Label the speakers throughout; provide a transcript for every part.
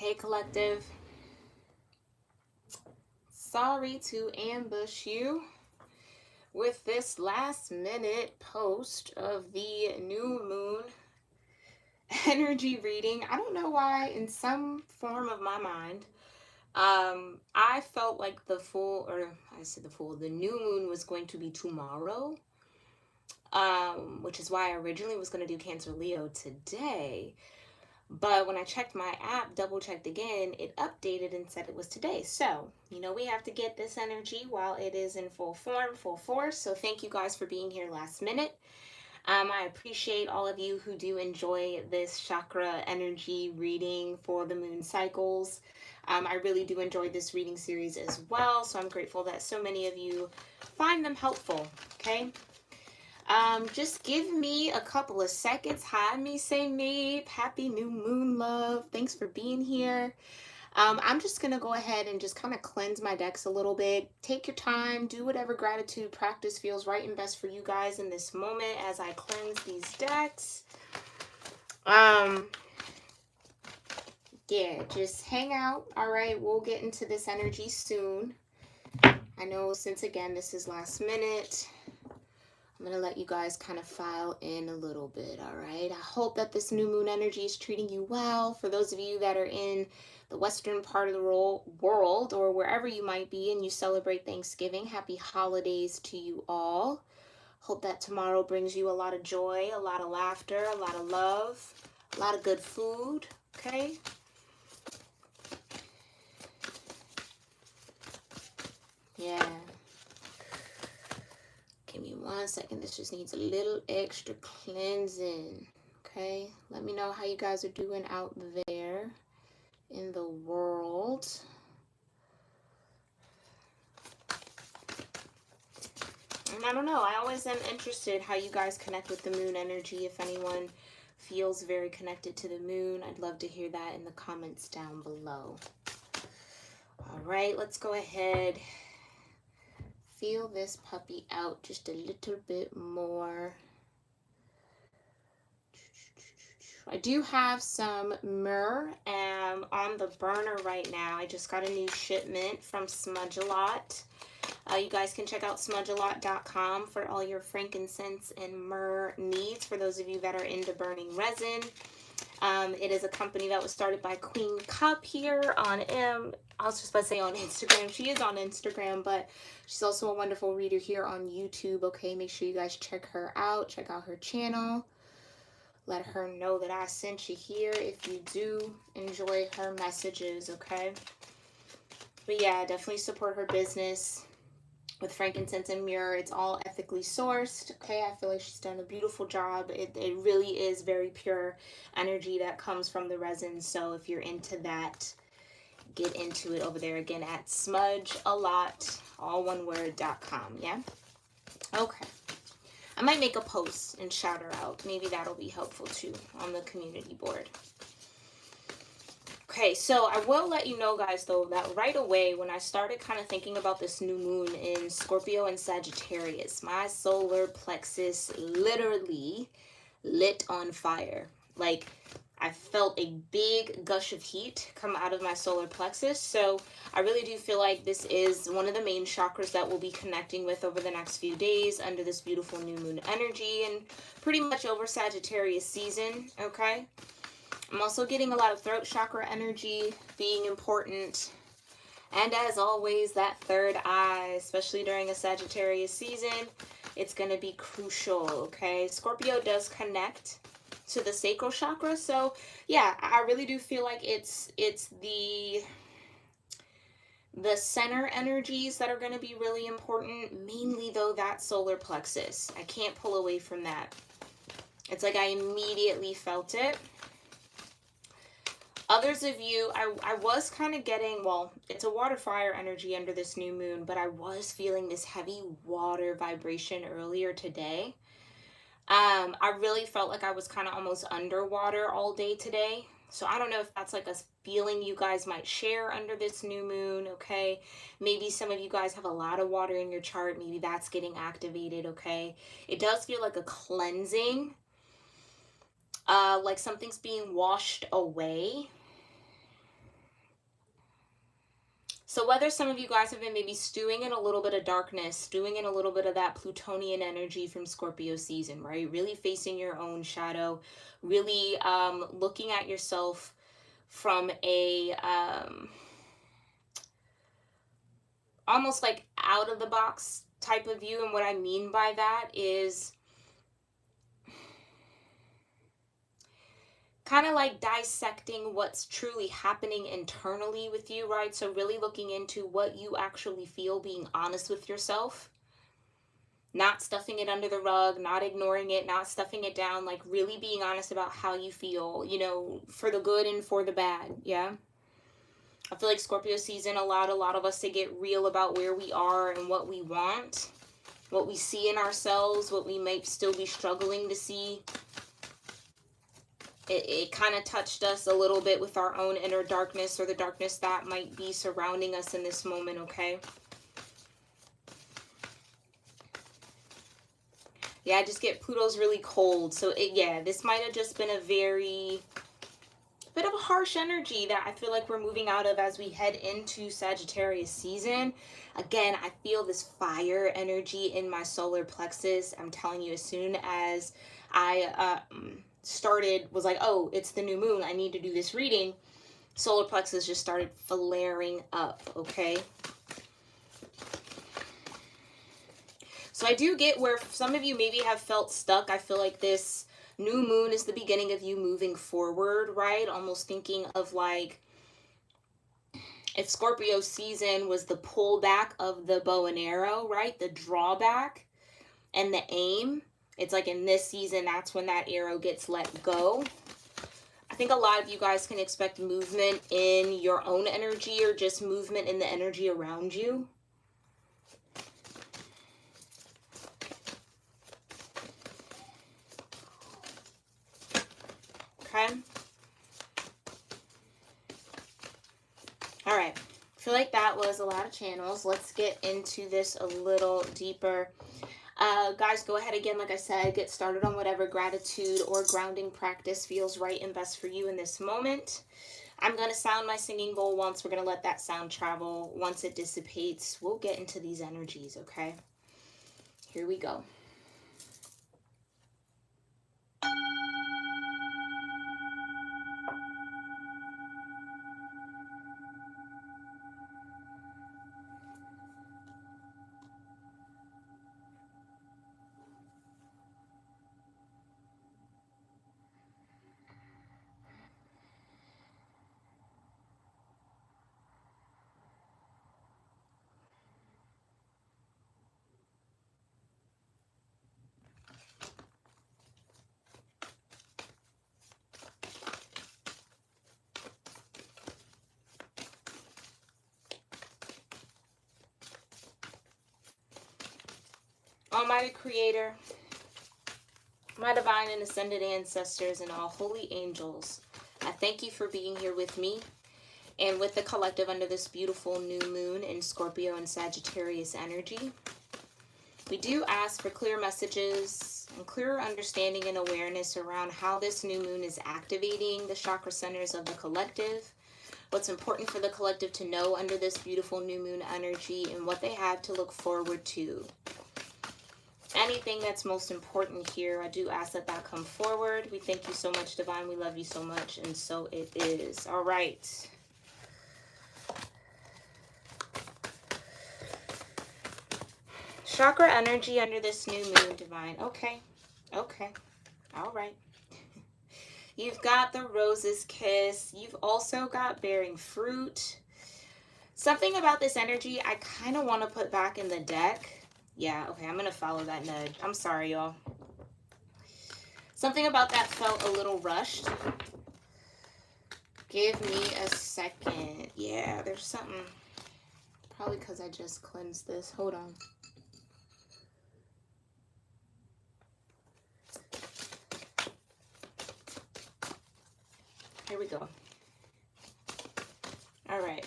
Speaker 1: Hey, collective. Sorry to ambush you with this last minute post of the new moon energy reading. I don't know why, in some form of my mind, I felt like the new moon was going to be tomorrow, which is why I originally was going to do Cancer Leo today. But when I checked my app, double checked again, it updated and said it was today. So, we have to get this energy while it is in full form, full force. So thank you guys for being here last minute. I appreciate all of you who do enjoy this chakra energy reading for the moon cycles. I really do enjoy this reading series as well. So I'm grateful that so many of you find them helpful, okay? Just give me a couple of seconds. Hi, me, say me. Happy new moon, love. Thanks for being here. I'm just going to go ahead and just kind of cleanse my decks a little bit. Take your time. Do whatever gratitude practice feels right and best for you guys in this moment as I cleanse these decks. Yeah, just hang out. All right, we'll get into this energy soon. I know since, again, this is last minute, I'm going to let you guys kind of file in a little bit, all right? I hope that this new moon energy is treating you well. For those of you that are in the western part of the world or wherever you might be and you celebrate Thanksgiving, happy holidays to you all. Hope that tomorrow brings you a lot of joy, a lot of laughter, a lot of love, a lot of good food, okay? Yeah. Give me 1 second. This just needs a little extra cleansing. Okay. Let me know how you guys are doing out there in the world. And I don't know. I always am interested how you guys connect with the moon energy. If anyone feels very connected to the moon, I'd love to hear that in the comments down below. All right. Let's go ahead. Feel this puppy out just a little bit more. I do have some myrrh on the burner right now. I just got a new shipment from Smudge a Lot. You guys can check out smudgealot.com for all your frankincense and myrrh needs for those of you that are into burning resin. It is a company that was started by Queen Cup here on I was just about to say on Instagram. She is on Instagram, but she's also a wonderful reader here on YouTube. Okay, make sure you guys check her out. Check out her channel. Let her know that I sent you here if you do enjoy her messages, okay? But yeah, definitely support her business with frankincense and myrrh. It's all ethically sourced, okay? I feel like she's done a beautiful job. It really is very pure energy that comes from the resin. So if you're into that, get into it over there again at smudgealot, all one word.com, yeah? Okay. I might make a post and shout her out. Maybe that'll be helpful too on the community board. Okay, so I will let you know, guys, though, that right away when I started kind of thinking about this new moon in Scorpio and Sagittarius, my solar plexus literally lit on fire. Like, I felt a big gush of heat come out of my solar plexus. So I really do feel like this is one of the main chakras that we'll be connecting with over the next few days under this beautiful new moon energy and pretty much over Sagittarius season, okay? I'm also getting a lot of throat chakra energy being important. And as always, that third eye, especially during a Sagittarius season, it's going to be crucial, okay? Scorpio does connect to the sacral chakra. So yeah, I really do feel like it's the center energies that are going to be really important, mainly though that solar plexus. I can't pull away from that. It's like I immediately felt it. Others of you, I was kind of getting, well, it's a water fire energy under this new moon, but I was feeling this heavy water vibration earlier today. I really felt like I was kind of almost underwater all day today. So I don't know if that's like a feeling you guys might share under this new moon, okay? Maybe some of you guys have a lot of water in your chart. Maybe that's getting activated, okay? It does feel like a cleansing, like something's being washed away. So whether some of you guys have been maybe stewing in a little bit of darkness, stewing in a little bit of that Plutonian energy from Scorpio season, right? Really facing your own shadow, really looking at yourself from a almost like out of the box type of view. And what I mean by that is kind of like dissecting what's truly happening internally with you, right? So really looking into what you actually feel, being honest with yourself, not stuffing it under the rug, not ignoring it, not stuffing it down, like really being honest about how you feel, you know, for the good and for the bad. Yeah. I feel like Scorpio season allowed a lot of us to get real about where we are and what we want, what we see in ourselves, what we might still be struggling to see. It kind of touched us a little bit with our own inner darkness, or the darkness that might be surrounding us in this moment, okay? Yeah, I just get Pluto's really cold. So, yeah, this might have just been a very bit of a harsh energy that I feel like we're moving out of as we head into Sagittarius season. Again, I feel this fire energy in my solar plexus. I'm telling you, as soon as I was like, oh, it's the new moon, I need to do this reading, solar plexus just started flaring up, okay? So I do get where some of you maybe have felt stuck. I feel like this new moon is the beginning of you moving forward, right? Almost thinking of like if Scorpio season was the pullback of the bow and arrow, right? The drawback and the aim. It's like in this season, that's when that arrow gets let go. I think a lot of you guys can expect movement in your own energy, or just movement in the energy around you. Okay. All right. I feel like that was a lot of channels. Let's get into this a little deeper. Guys, go ahead again, like I said, get started on whatever gratitude or grounding practice feels right and best for you in this moment. I'm going to sound my singing bowl once. We're going to let that sound travel. Once it dissipates, we'll get into these energies, okay? Here we go. Almighty Creator, my divine and ascended ancestors, and all holy angels, I thank you for being here with me and with the collective under this beautiful new moon in Scorpio and Sagittarius energy. We do ask for clear messages and clearer understanding and awareness around how this new moon is activating the chakra centers of the collective, what's important for the collective to know under this beautiful new moon energy, and what they have to look forward to. Anything that's most important here, I do ask that that come forward. We thank you so much, Divine. We love you so much, and so it is. All right. Chakra energy under this new moon, Divine. Okay. Okay. All right. You've got the Rose's Kiss. You've also got Bearing Fruit. Something about this energy I kind of want to put back in the deck. Yeah, okay, I'm going to follow that nudge. I'm sorry, y'all. Something about that felt a little rushed. Give me a second. Yeah, there's something. Probably because I just cleansed this. Hold on. Here we go. All right.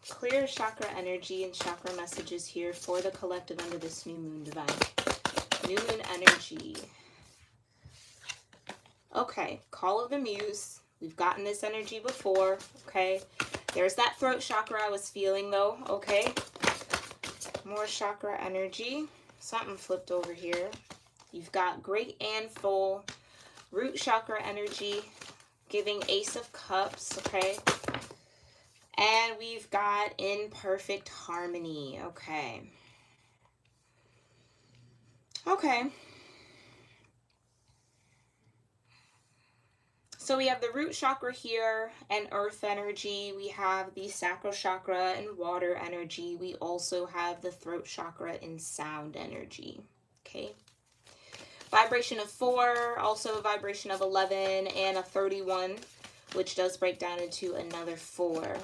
Speaker 1: Clear chakra energy and chakra messages here for the collective under this new moon, Divine. New moon energy. Okay, Call of the Muse. We've gotten this energy before, okay? There's that throat chakra I was feeling though. Okay. More chakra energy. Something flipped over here. You've got great and full root chakra energy, giving Ace of Cups, okay? And we've got in perfect harmony, okay. Okay. So we have the root chakra here and earth energy. We have the sacral chakra and water energy. We also have the throat chakra and sound energy, okay? Vibration of 4, also a vibration of 11, and a 31, which does break down into another 4.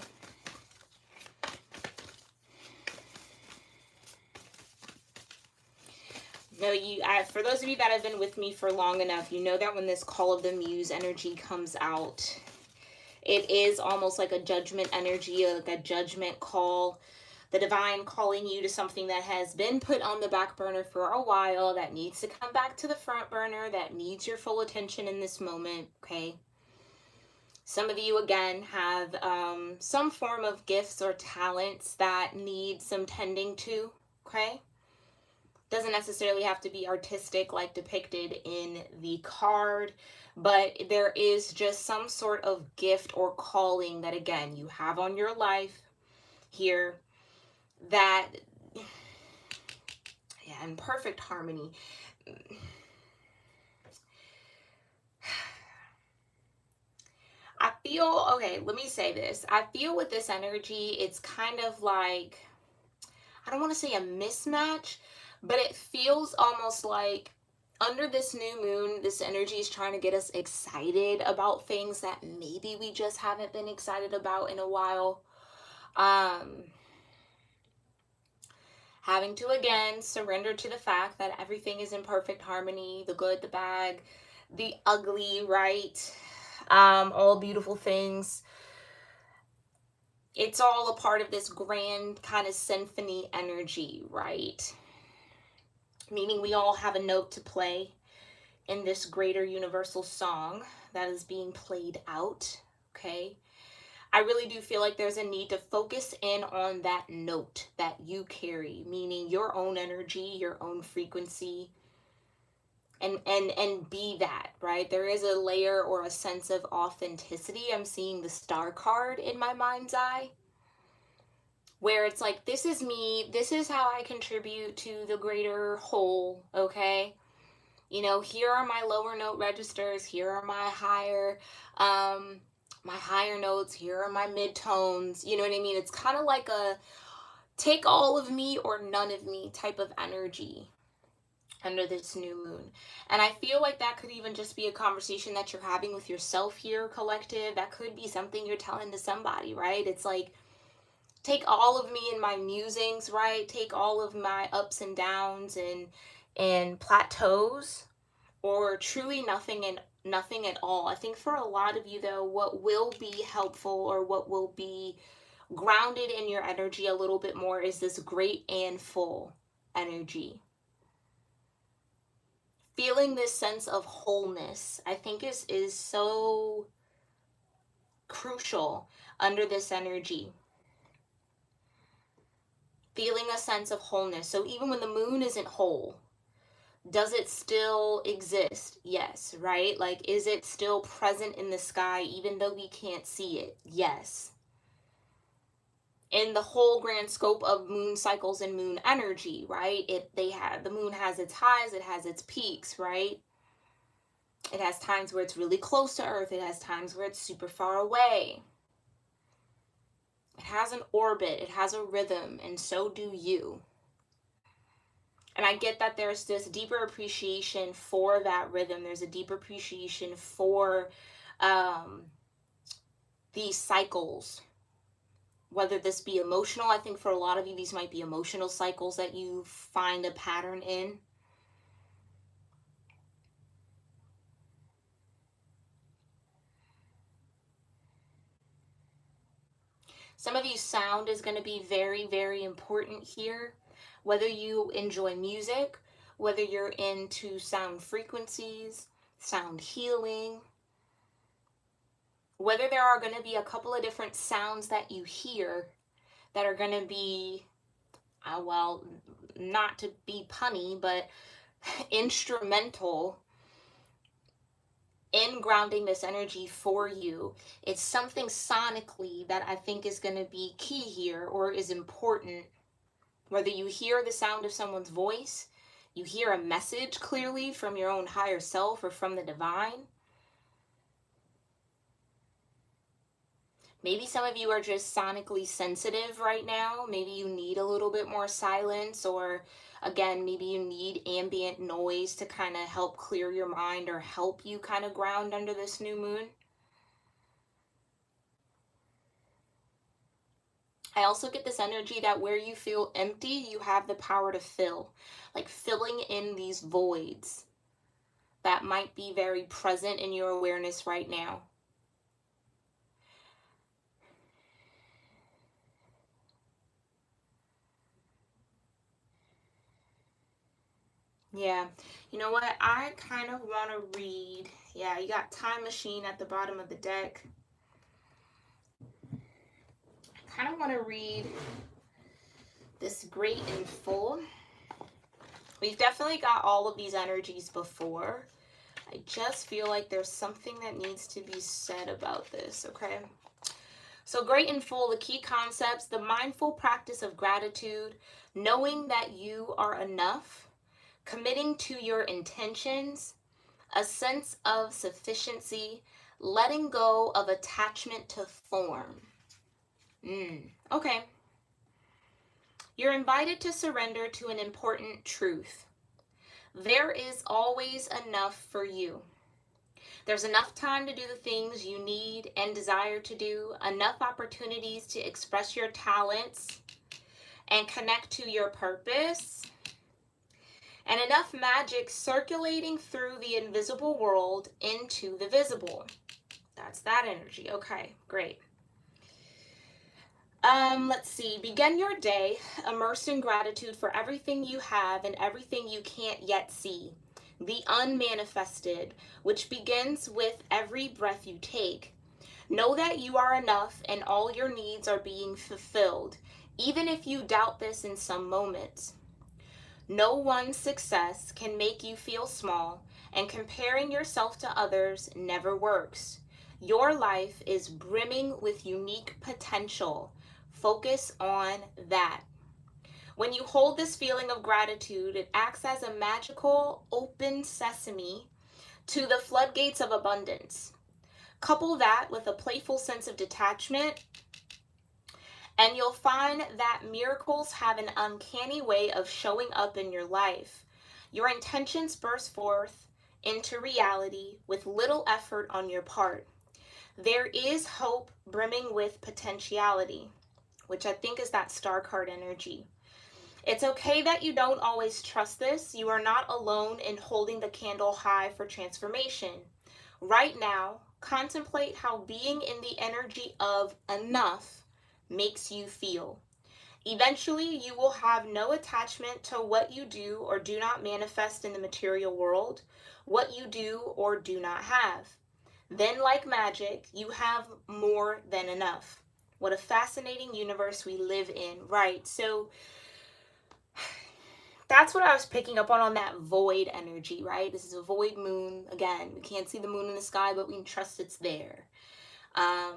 Speaker 1: No, for those of you that have been with me for long enough, you know that when this call of the muse energy comes out, it is almost like a judgment energy, like a judgment call. The divine calling you to something that has been put on the back burner for a while, that needs to come back to the front burner, that needs your full attention in this moment, okay? Some of you, again, have some form of gifts or talents that need some tending to, okay? Doesn't necessarily have to be artistic like depicted in the card, but there is just some sort of gift or calling that, again, you have on your life here that, yeah, in perfect harmony. I feel, okay, let me say this. I feel with this energy, it's kind of like, I don't want to say a mismatch, but it feels almost like under this new moon, this energy is trying to get us excited about things that maybe we just haven't been excited about in a while. Having to, again, surrender to the fact that everything is in perfect harmony, the good, the bad, the ugly, right? All beautiful things. It's all a part of this grand kind of symphony energy, right? Meaning we all have a note to play in this greater universal song that is being played out, okay? I really do feel like there's a need to focus in on that note that you carry, meaning your own energy, your own frequency, and be that, right? There is a layer or a sense of authenticity. I'm seeing the star card in my mind's eye, where it's like, this is me, this is how I contribute to the greater whole, okay? You know, here are my lower note registers, here are my higher notes, here are my mid-tones, you know what I mean? It's kind of like a take all of me or none of me type of energy under this new moon. And I feel like that could even just be a conversation that you're having with yourself here, collective. That could be something you're telling to somebody, right? It's like, take all of me and my musings, right? Take all of my ups and downs and plateaus, or truly nothing at all. I think for a lot of you though, what will be helpful or what will be grounded in your energy a little bit more is this great and full energy. Feeling this sense of wholeness, I think is so crucial under this energy. Feeling a sense of wholeness. So even when the moon isn't whole, does it still exist? Yes, right? Like, is it still present in the sky even though we can't see it? Yes. In the whole grand scope of moon cycles and moon energy, right? The moon has its highs, it has its peaks, right? It has times where it's really close to Earth, it has times where it's super far away. It has an orbit, it has a rhythm, and so do you. And I get that there's this deeper appreciation for that rhythm. There's a deeper appreciation for these cycles, whether this be emotional. I think for a lot of you, these might be emotional cycles that you find a pattern in. Some of you, sound is going to be very, very important here. Whether you enjoy music, whether you're into sound frequencies, sound healing, Whether there are going to be a couple of different sounds that you hear that are going to be, well, not to be punny, but instrumental in grounding this energy for you. It's something sonically that I think is going to be key here or is important. Whether you hear the sound of someone's voice, you hear a message clearly from your own higher self or from the divine. Maybe some of you are just sonically sensitive right now. Maybe you need a little bit more silence, or again, maybe you need ambient noise to kind of help clear your mind or help you kind of ground under this new moon. I also get this energy that where you feel empty, you have the power to fill, like filling in these voids that might be very present in your awareness right now. Yeah, you know what? I kind of want to read. Yeah, you got Time Machine at the bottom of the deck. I kind of want to read this Great in Full. We've definitely got all of these energies before. I just feel like there's something that needs to be said about this, okay? So Great in Full, the key concepts: the mindful practice of gratitude, knowing that you are enough, committing to your intentions, a sense of sufficiency, letting go of attachment to form. Okay. You're invited to surrender to an important truth. There is always enough for you. There's enough time to do the things you need and desire to do, enough opportunities to express your talents and connect to your purpose, and enough magic circulating through the invisible world into the visible. That's that energy. Okay, great. Let's see. Begin your day immersed in gratitude for everything you have and everything you can't yet see. The unmanifested, which begins with every breath you take. Know that you are enough and all your needs are being fulfilled, even if you doubt this in some moments. No one's success can make you feel small, and comparing yourself to others never works. Your life is brimming with unique potential. Focus on that. When you hold this feeling of gratitude, it acts as a magical open sesame to the floodgates of abundance. Couple that with a playful sense of detachment, and you'll find that miracles have an uncanny way of showing up in your life. Your intentions burst forth into reality with little effort on your part. There is hope brimming with potentiality, which I think is that star card energy. It's okay that you don't always trust this. You are not alone in holding the candle high for transformation. Right now, contemplate how being in the energy of enough makes you feel. Eventually, you will have no attachment to what you do or do not manifest in the material world, what you do or do not have. Then, like magic, you have more than enough. What a fascinating universe we live in, right? So that's what I was picking up on that void energy, right? This is a void moon. Again, we can't see the moon in the sky, but we can trust it's there.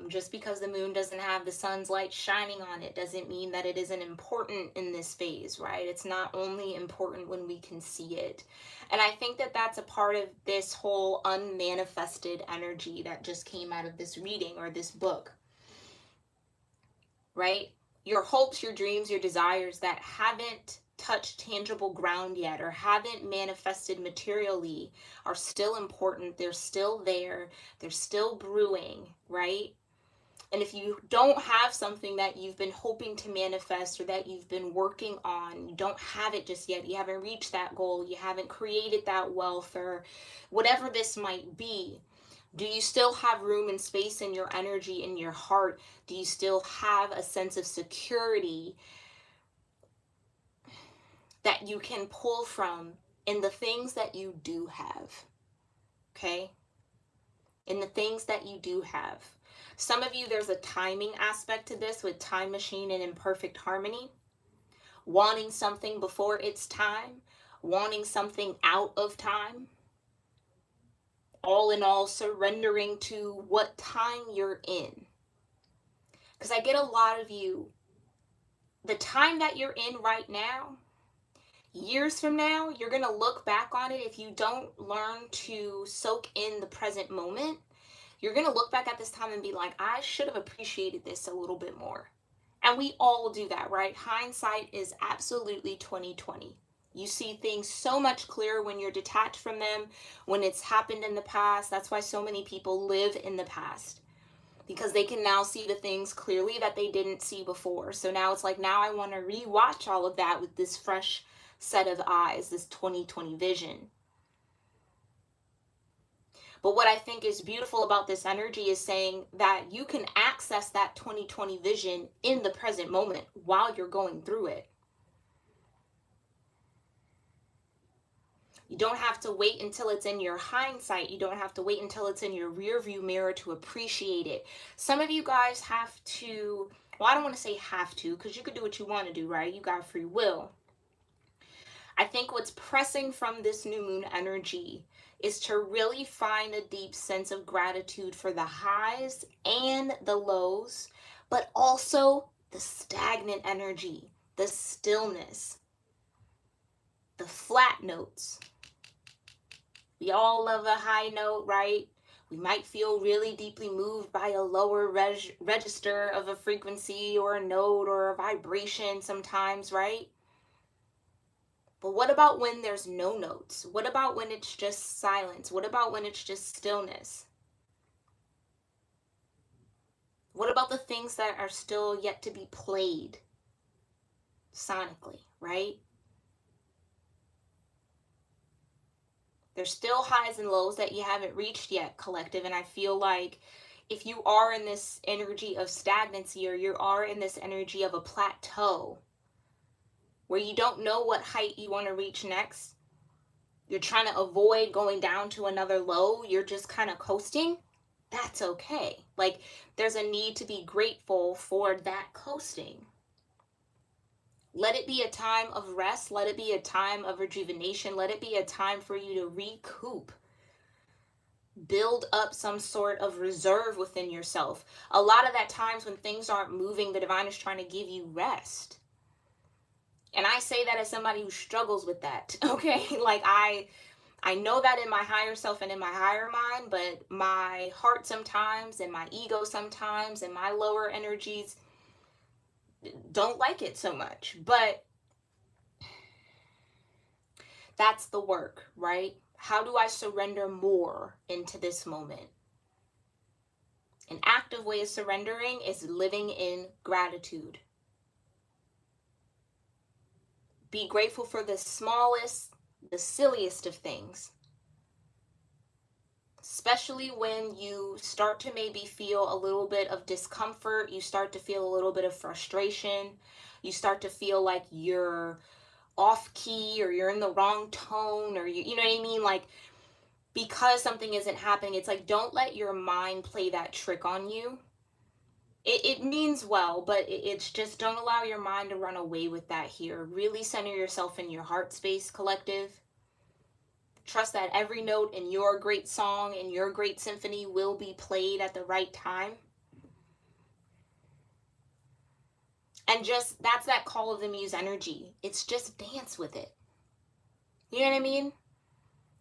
Speaker 1: Just because the moon doesn't have the sun's light shining on it doesn't mean that it isn't important in this phase, right? It's not only important when we can see it. And I think that that's a part of this whole unmanifested energy that just came out of this reading or this book, right? Your hopes, your dreams, your desires that haven't touched tangible ground yet or haven't manifested materially are still important. They're still there. They're still brewing, right? And if you don't have something that you've been hoping to manifest or that you've been working on, you don't have it just yet, you haven't reached that goal, you haven't created that wealth or whatever this might be, do you still have room and space in your energy, in your heart? Do you still have a sense of security that you can pull from in the things that you do have? Okay? in the things that you do have. Some of you, there's a timing aspect to this with time machine and imperfect harmony. Wanting something before it's time, wanting something out of time. All in all, surrendering to what time you're in. Because I get a lot of you, the time that you're in right now, years from now, you're going to look back on it. If you don't learn to soak in the present moment, you're going to look back at this time and be like, I should have appreciated this a little bit more. And we all do that, right? Hindsight is absolutely 20/20. You see things so much clearer when you're detached from them, when it's happened in the past. That's why so many people live in the past, because they can now see the things clearly that they didn't see before. So now it's like, now I want to rewatch all of that with this fresh set of eyes, this 20/20 vision. But what I think is beautiful about this energy is saying that you can access that 20/20 vision in the present moment while you're going through it. You don't have to wait until it's in your hindsight. You don't have to wait until it's in your rear view mirror to appreciate it. Some of you guys have to, well, I don't want to say have to, because you could do what you want to do, right? You got free will. I think what's pressing from this new moon energy is to really find a deep sense of gratitude for the highs and the lows, but also the stagnant energy, the stillness, the flat notes. We all love a high note, right? We might feel really deeply moved by a lower register of a frequency or a note or a vibration sometimes, right? But what about when there's no notes? What about when it's just silence? What about when it's just stillness? What about the things that are still yet to be played sonically, right? There's still highs and lows that you haven't reached yet, collective. And I feel like if you are in this energy of stagnancy, or you are in this energy of a plateau where you don't know what height you want to reach next, you're trying to avoid going down to another low, you're just kind of coasting, that's okay. Like, there's a need to be grateful for that coasting. Let it be a time of rest. Let it be a time of rejuvenation. Let it be a time for you to recoup. Build up some sort of reserve within yourself. A lot of that times when things aren't moving, the divine is trying to give you rest. And I say that as somebody who struggles with that, okay? Like, I know that in my higher self and in my higher mind, but my heart sometimes and my ego sometimes and my lower energies don't like it so much. But that's the work, right? How do I surrender more into this moment? An active way of surrendering is living in gratitude. Be grateful for the smallest, the silliest of things. Especially when you start to maybe feel a little bit of discomfort, you start to feel a little bit of frustration, you start to feel like you're off key or you're in the wrong tone, or you know what I mean? Like, because something isn't happening, it's like, don't let your mind play that trick on you. It means well, but it's just, don't allow your mind to run away with that here. Really center yourself in your heart space, collective. Trust that every note in your great song and your great symphony will be played at the right time. And just, that's that call of the muse energy. It's just dance with it. You know what I mean?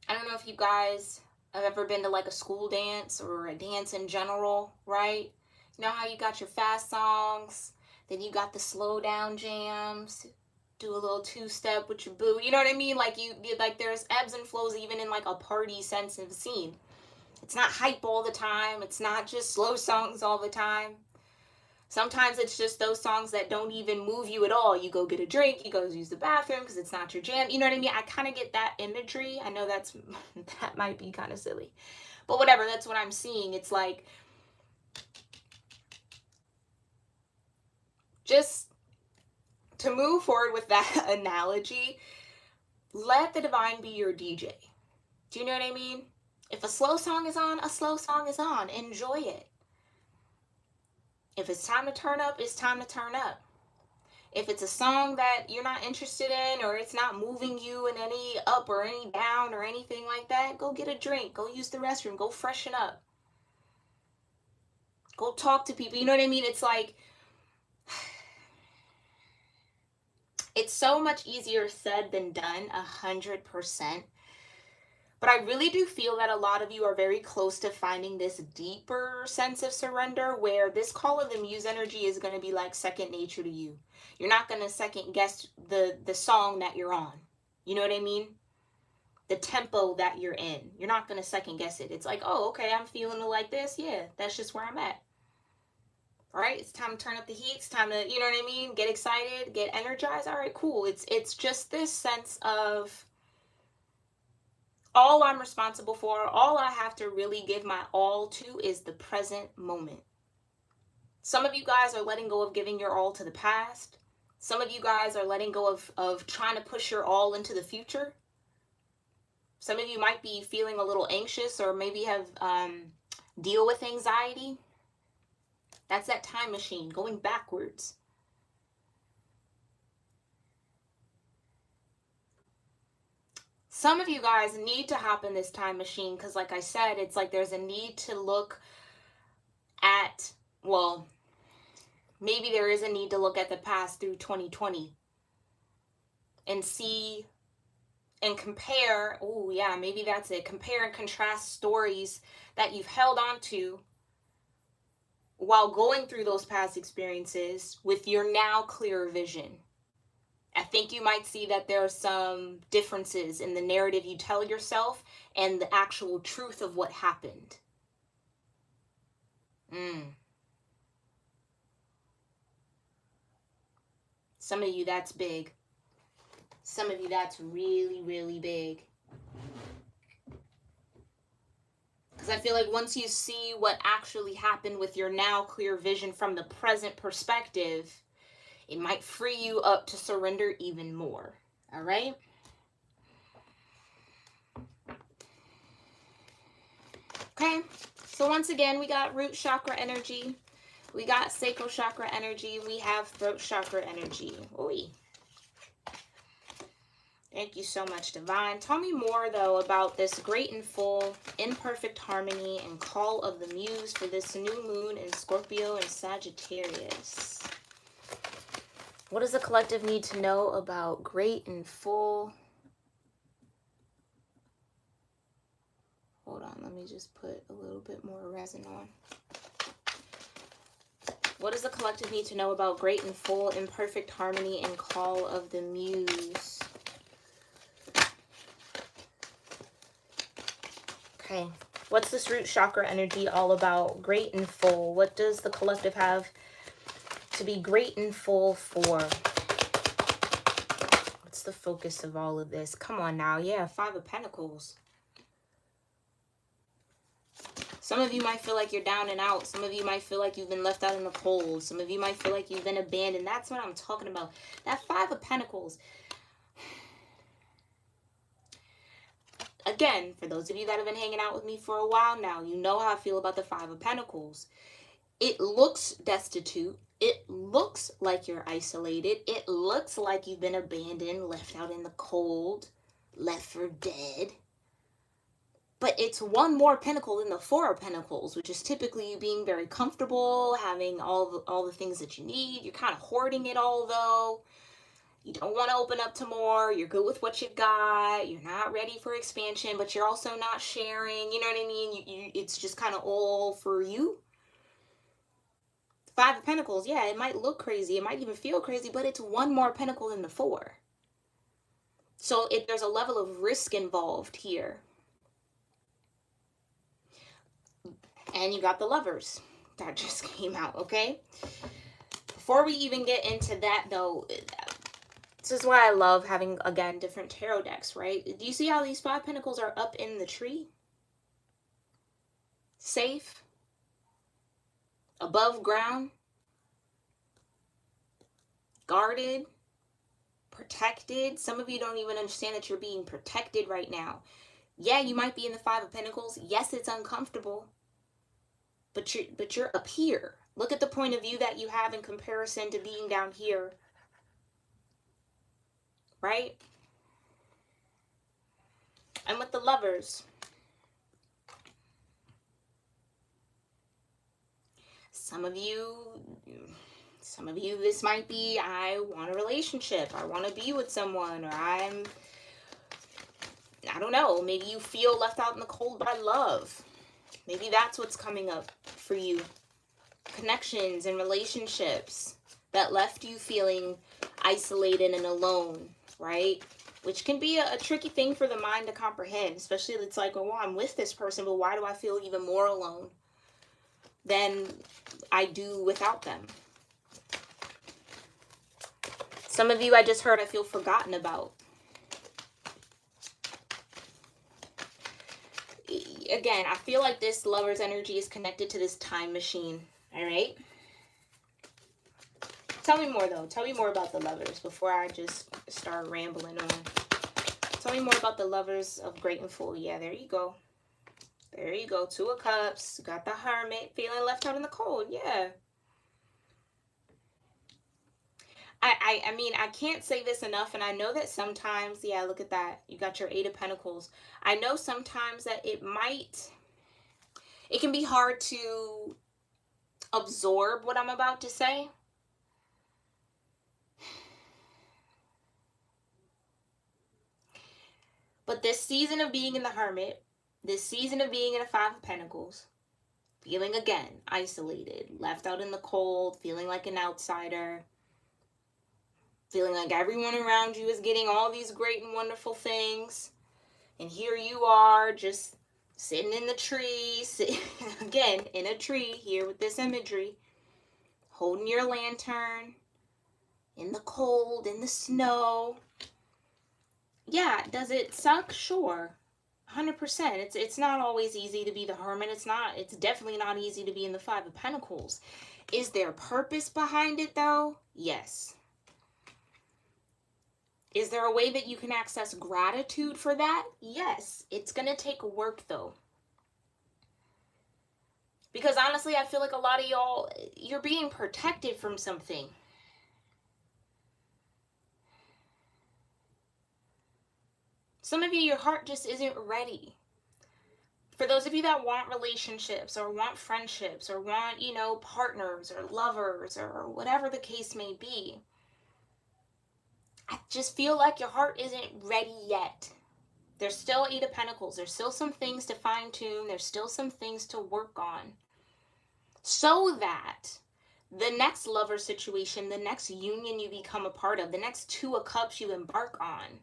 Speaker 1: I don't know if you guys have ever been to like a school dance or a dance in general, right? You know how you got your fast songs, then you got the slow down jams, do a little two-step with your boo, you know what I mean? Like, you like, there's ebbs and flows even in like a party sense of scene. It's not hype all the time. It's not just slow songs all the time. Sometimes it's just those songs that don't even move you at all. You go get a drink, you go use the bathroom because it's not your jam. You know what I mean? I kind of get that imagery. I know that might be kind of silly, but whatever, that's what I'm seeing. It's like, just to move forward with that analogy, let the divine be your DJ. Do you know what I mean? If a slow song is on, a slow song is on. Enjoy it. If it's time to turn up, it's time to turn up. If it's a song that you're not interested in, or it's not moving you in any up or any down or anything like that, go get a drink, go use the restroom, go freshen up, go talk to people. You know what I mean? It's like, it's so much easier said than done, 100%. But I really do feel that a lot of you are very close to finding this deeper sense of surrender, where this call of the muse energy is going to be like second nature to you. You're not going to second guess the song that you're on. You know what I mean? The tempo that you're in. You're not going to second guess it. It's like, oh, okay, I'm feeling it like this. Yeah, that's just where I'm at. All right, it's time to turn up the heat. It's time to, you know what I mean? Get excited, get energized. All right, cool. It's just this sense of, all I'm responsible for, all I have to really give my all to is the present moment. Some of you guys are letting go of giving your all to the past. Some of you guys are letting go of trying to push your all into the future. Some of you might be feeling a little anxious, or maybe have deal with anxiety. That's that time machine going backwards. Some of you guys need to hop in this time machine because, like I said, it's like there's a need to look at, well, maybe there is a need to look at the past through 2020 and see and compare. Oh, yeah, maybe that's it. Compare and contrast stories that you've held on to while going through those past experiences with your now clearer vision. I think you might see that there are some differences in the narrative you tell yourself and the actual truth of what happened. Some of you, that's big. Some of you, that's really, really big. Because I feel like once you see what actually happened with your now clear vision from the present perspective, it might free you up to surrender even more. All right? Okay. So once again, we got root chakra energy. We got sacral chakra energy. We have throat chakra energy. Ooh. Thank you so much, Divine. Tell me more, though, about this great and full, imperfect harmony and call of the muse for this new moon in Scorpio and Sagittarius. What does the collective need to know about great and full? Hold on, let me just put a little bit more resin on. What does the collective need to know about great and full, imperfect harmony and call of the muse? Okay, what's this root chakra energy all about? Great and full. What does the collective have to be great and full for? What's the focus of all of this? Come on now. Yeah, Five of Pentacles. Some of you might feel like you're down and out. Some of you might feel like you've been left out in the cold. Some of you might feel like you've been abandoned. That's what I'm talking about. That Five of Pentacles. Again, for those of you that have been hanging out with me for a while now, you know how I feel about the Five of Pentacles. It looks destitute. It looks like you're isolated. It looks like you've been abandoned, left out in the cold, left for dead. But it's one more pentacle than the Four of Pentacles, which is typically you being very comfortable, having all the things that you need. You're kind of hoarding it all, though. You don't want to open up to more. You're good with what you got. You're not ready for expansion, but you're also not sharing. You know what I mean? It's just kind of all for you. Five of Pentacles, yeah, it might look crazy. It might even feel crazy, but it's one more pentacle than the Four. So there's a level of risk involved here. And you got the Lovers that just came out, okay? Before we even get into that, though, this is why I love having, again, different tarot decks, right? Do you see how these Five Pentacles are up in the tree? Safe. Above ground. Guarded. Protected. Some of you don't even understand that you're being protected right now. Yeah, you might be in the Five of Pentacles. Yes, it's uncomfortable, but you're up here. Look at the point of view that you have in comparison to being down here, right? And with the Lovers, some of you, this might be, I want a relationship, I want to be with someone, or I don't know, maybe you feel left out in the cold by love. Maybe that's what's coming up for you. Connections and relationships that left you feeling isolated and alone, right? Which can be a tricky thing for the mind to comprehend, especially if it's like, oh, well, I'm with this person, but why do I feel even more alone than I do without them? Some of you, I just heard, I feel forgotten about. Again, I feel like this Lover's energy is connected to this time machine, all right? Tell me more, though. Tell me more about the Lovers before I just start rambling on. Tell me more about the Lovers of Great and Full. Yeah, there you go. There you go. Two of Cups. Got the Hermit. Feeling left out in the cold. Yeah. I mean, I can't say this enough, and I know that sometimes, yeah, look at that. You got your Eight of Pentacles. I know sometimes that it can be hard to absorb what I'm about to say. But this season of being in the Hermit, this season of being in a Five of Pentacles, feeling again isolated, left out in the cold, feeling like an outsider, feeling like everyone around you is getting all these great and wonderful things, and here you are just sitting in the tree, again in a tree here with this imagery, holding your lantern in the cold, in the snow. Yeah, does it suck? Sure. 100%. It's not always easy to be the Hermit. It's definitely not easy to be in the Five of Pentacles. Is there purpose behind it though? Yes. Is there a way that you can access gratitude for that? Yes. It's going to take work though. Because honestly, I feel like a lot of y'all, you're being protected from something. Some of you, your heart just isn't ready. For those of you that want relationships or want friendships or want, partners or lovers or whatever the case may be, I just feel like your heart isn't ready yet. There's still Eight of Pentacles. There's still some things to fine tune. There's still some things to work on. So that the next lover situation, the next union you become a part of, the next Two of Cups you embark on,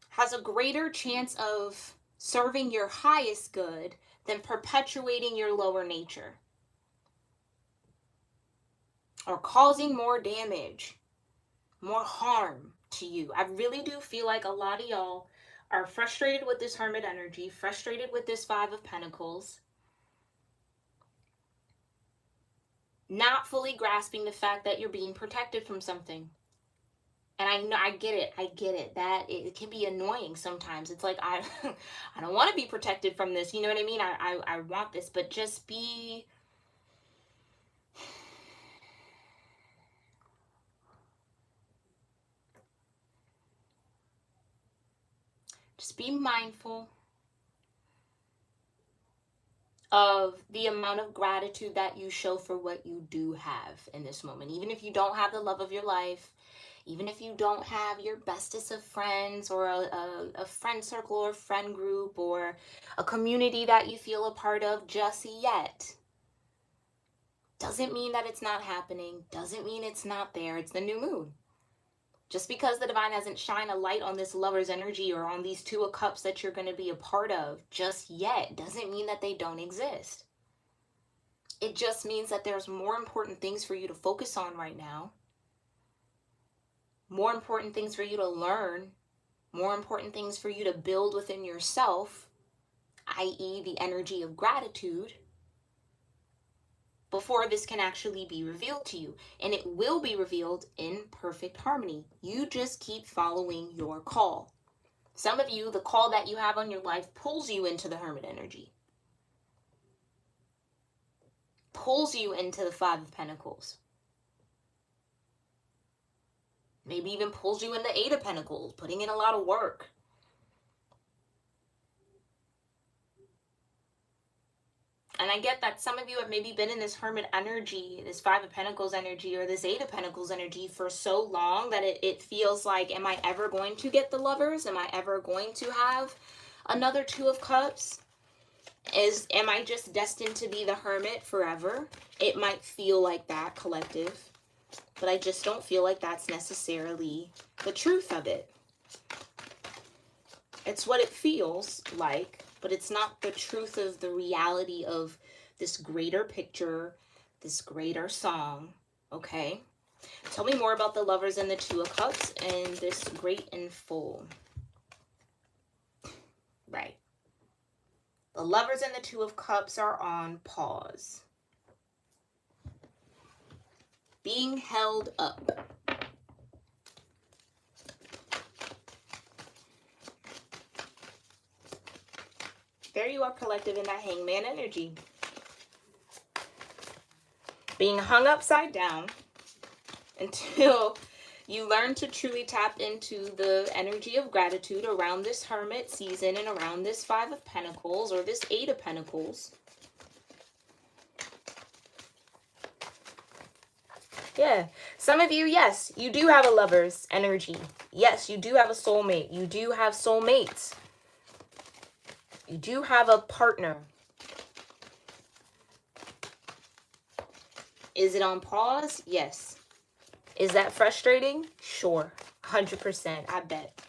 Speaker 1: has a greater chance of serving your highest good than perpetuating your lower nature or causing more damage, more harm to you. I really do feel like a lot of y'all are frustrated with this Hermit energy, frustrated with this Five of Pentacles, not fully grasping the fact that you're being protected from something. And I know, I get it, that it can be annoying sometimes. It's like, I don't want to be protected from this, you know what I mean? I want this, but just be mindful of the amount of gratitude that you show for what you do have in this moment. Even if you don't have the love of your life, even if you don't have your bestest of friends or a friend circle or friend group or a community that you feel a part of just yet, doesn't mean that it's not happening, doesn't mean it's not there. It's the new moon. Just because the divine hasn't shined a light on this Lover's energy or on these Two of Cups that you're going to be a part of just yet doesn't mean that they don't exist. It just means that there's more important things for you to focus on right now. More important things for you to learn, more important things for you to build within yourself, i.e. the energy of gratitude, before this can actually be revealed to you. And it will be revealed in perfect harmony. You just keep following your call. Some of you, the call that you have on your life pulls you into the Hermit energy. Pulls you into the Five of Pentacles. Maybe even pulls you in the Eight of Pentacles, putting in a lot of work. And I get that some of you have maybe been in this Hermit energy, this Five of Pentacles energy, or this Eight of Pentacles energy for so long that it feels like, am I ever going to get the Lovers? Am I ever going to have another Two of Cups? Am I just destined to be the Hermit forever? It might feel like that, collective. But I just don't feel like that's necessarily the truth of it. It's what it feels like, but it's not the truth of the reality of this greater picture, this greater song, okay? Tell me more about the Lovers and the Two of Cups and this Great and Full. Right. The Lovers and the Two of Cups are on pause. Being held up. There you are, collective, in that Hangman energy. Being hung upside down until you learn to truly tap into the energy of gratitude around this Hermit season and around this Five of Pentacles or this Eight of Pentacles. Yeah, some of you, yes, you do have a Lover's energy. Yes, you do have a soulmate. You do have soulmates. You do have a partner. Is it on pause? Yes. Is that frustrating? Sure. 100%. I bet.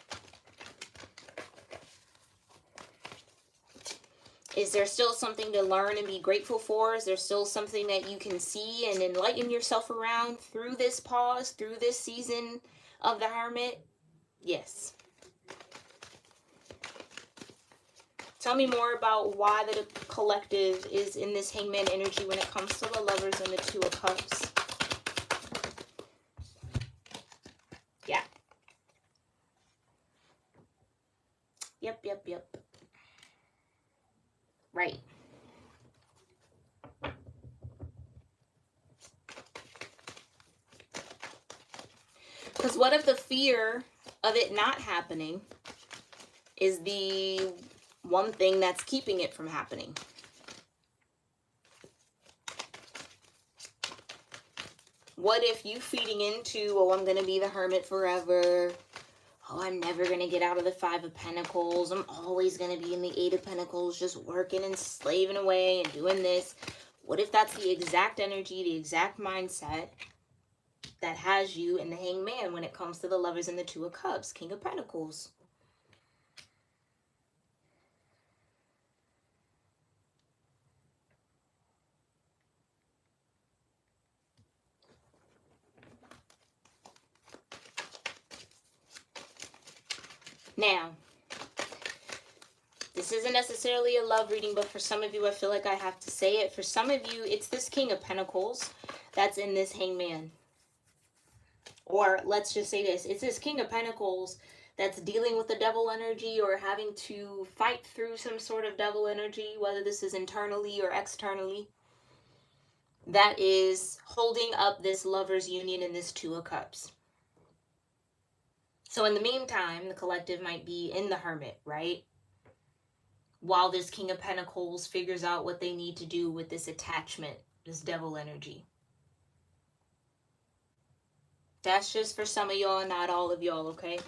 Speaker 1: Is there still something to learn and be grateful for? Is there still something that you can see and enlighten yourself around through this pause, through this season of the Hermit? Yes. Tell me more about why the collective is in this Hangman energy when it comes to the Lovers and the Two of Cups. Yeah. Yep. Right. Because what if the fear of it not happening is the one thing that's keeping it from happening? What if you feeding into, oh, I'm going to be the Hermit forever. Oh, I'm never going to get out of the Five of Pentacles. I'm always going to be in the Eight of Pentacles, just working and slaving away and doing this. What if that's the exact energy, the exact mindset that has you in the Hangman when it comes to the Lovers and the Two of Cups, King of Pentacles? Now, this isn't necessarily a love reading, but for some of you, I feel like I have to say it. For some of you, it's this King of Pentacles that's in this Hangman. Or let's just say this. It's this King of Pentacles that's dealing with the devil energy or having to fight through some sort of devil energy, whether this is internally or externally, that is holding up this Lover's union and this Two of Cups. So in the meantime, the collective might be in the Hermit, right? While this King of Pentacles figures out what they need to do with this attachment, this devil energy. That's just for some of y'all, not all of y'all, okay?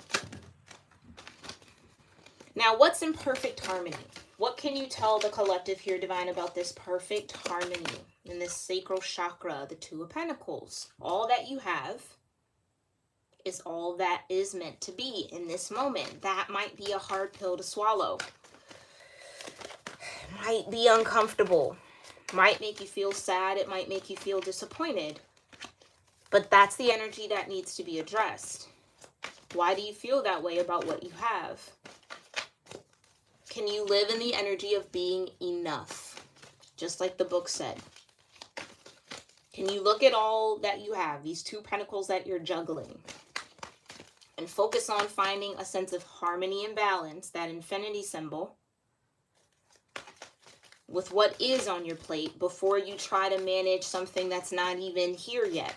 Speaker 1: Now, what's in perfect harmony? What can you tell the collective here, Divine, about this perfect harmony in this sacral chakra, the Two of Pentacles? All that you have is all that is meant to be in this moment. That might be a hard pill to swallow. Might be uncomfortable. Might make you feel sad. It might make you feel disappointed. But that's the energy that needs to be addressed. Why do you feel that way about what you have? Can you live in the energy of being enough? Just like the book said. Can you look at all that you have, these two pentacles that you're juggling? and focus on finding a sense of harmony and balance, that infinity symbol, with what is on your plate before you try to manage something that's not even here yet.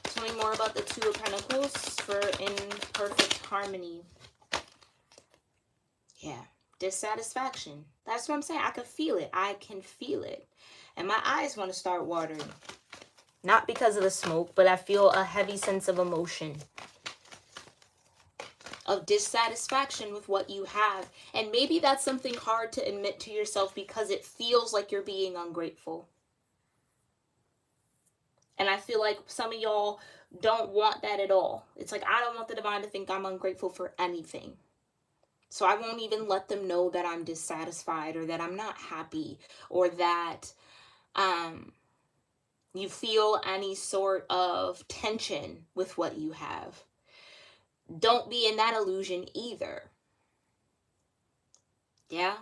Speaker 1: Tell me more about the Two of Pentacles for imperfect harmony. Yeah, dissatisfaction. That's what I'm saying. I can feel it. I can feel it. And my eyes want to start watering. Not because of the smoke, but I feel a heavy sense of emotion, of dissatisfaction with what you have. And maybe that's something hard to admit to yourself because it feels like you're being ungrateful. And I feel like some of y'all don't want that at all. It's like, I don't want the divine to think I'm ungrateful for anything. So I won't even let them know that I'm dissatisfied or that I'm not happy or that you feel any sort of tension with what you have. Don't be in that illusion either. Yeah?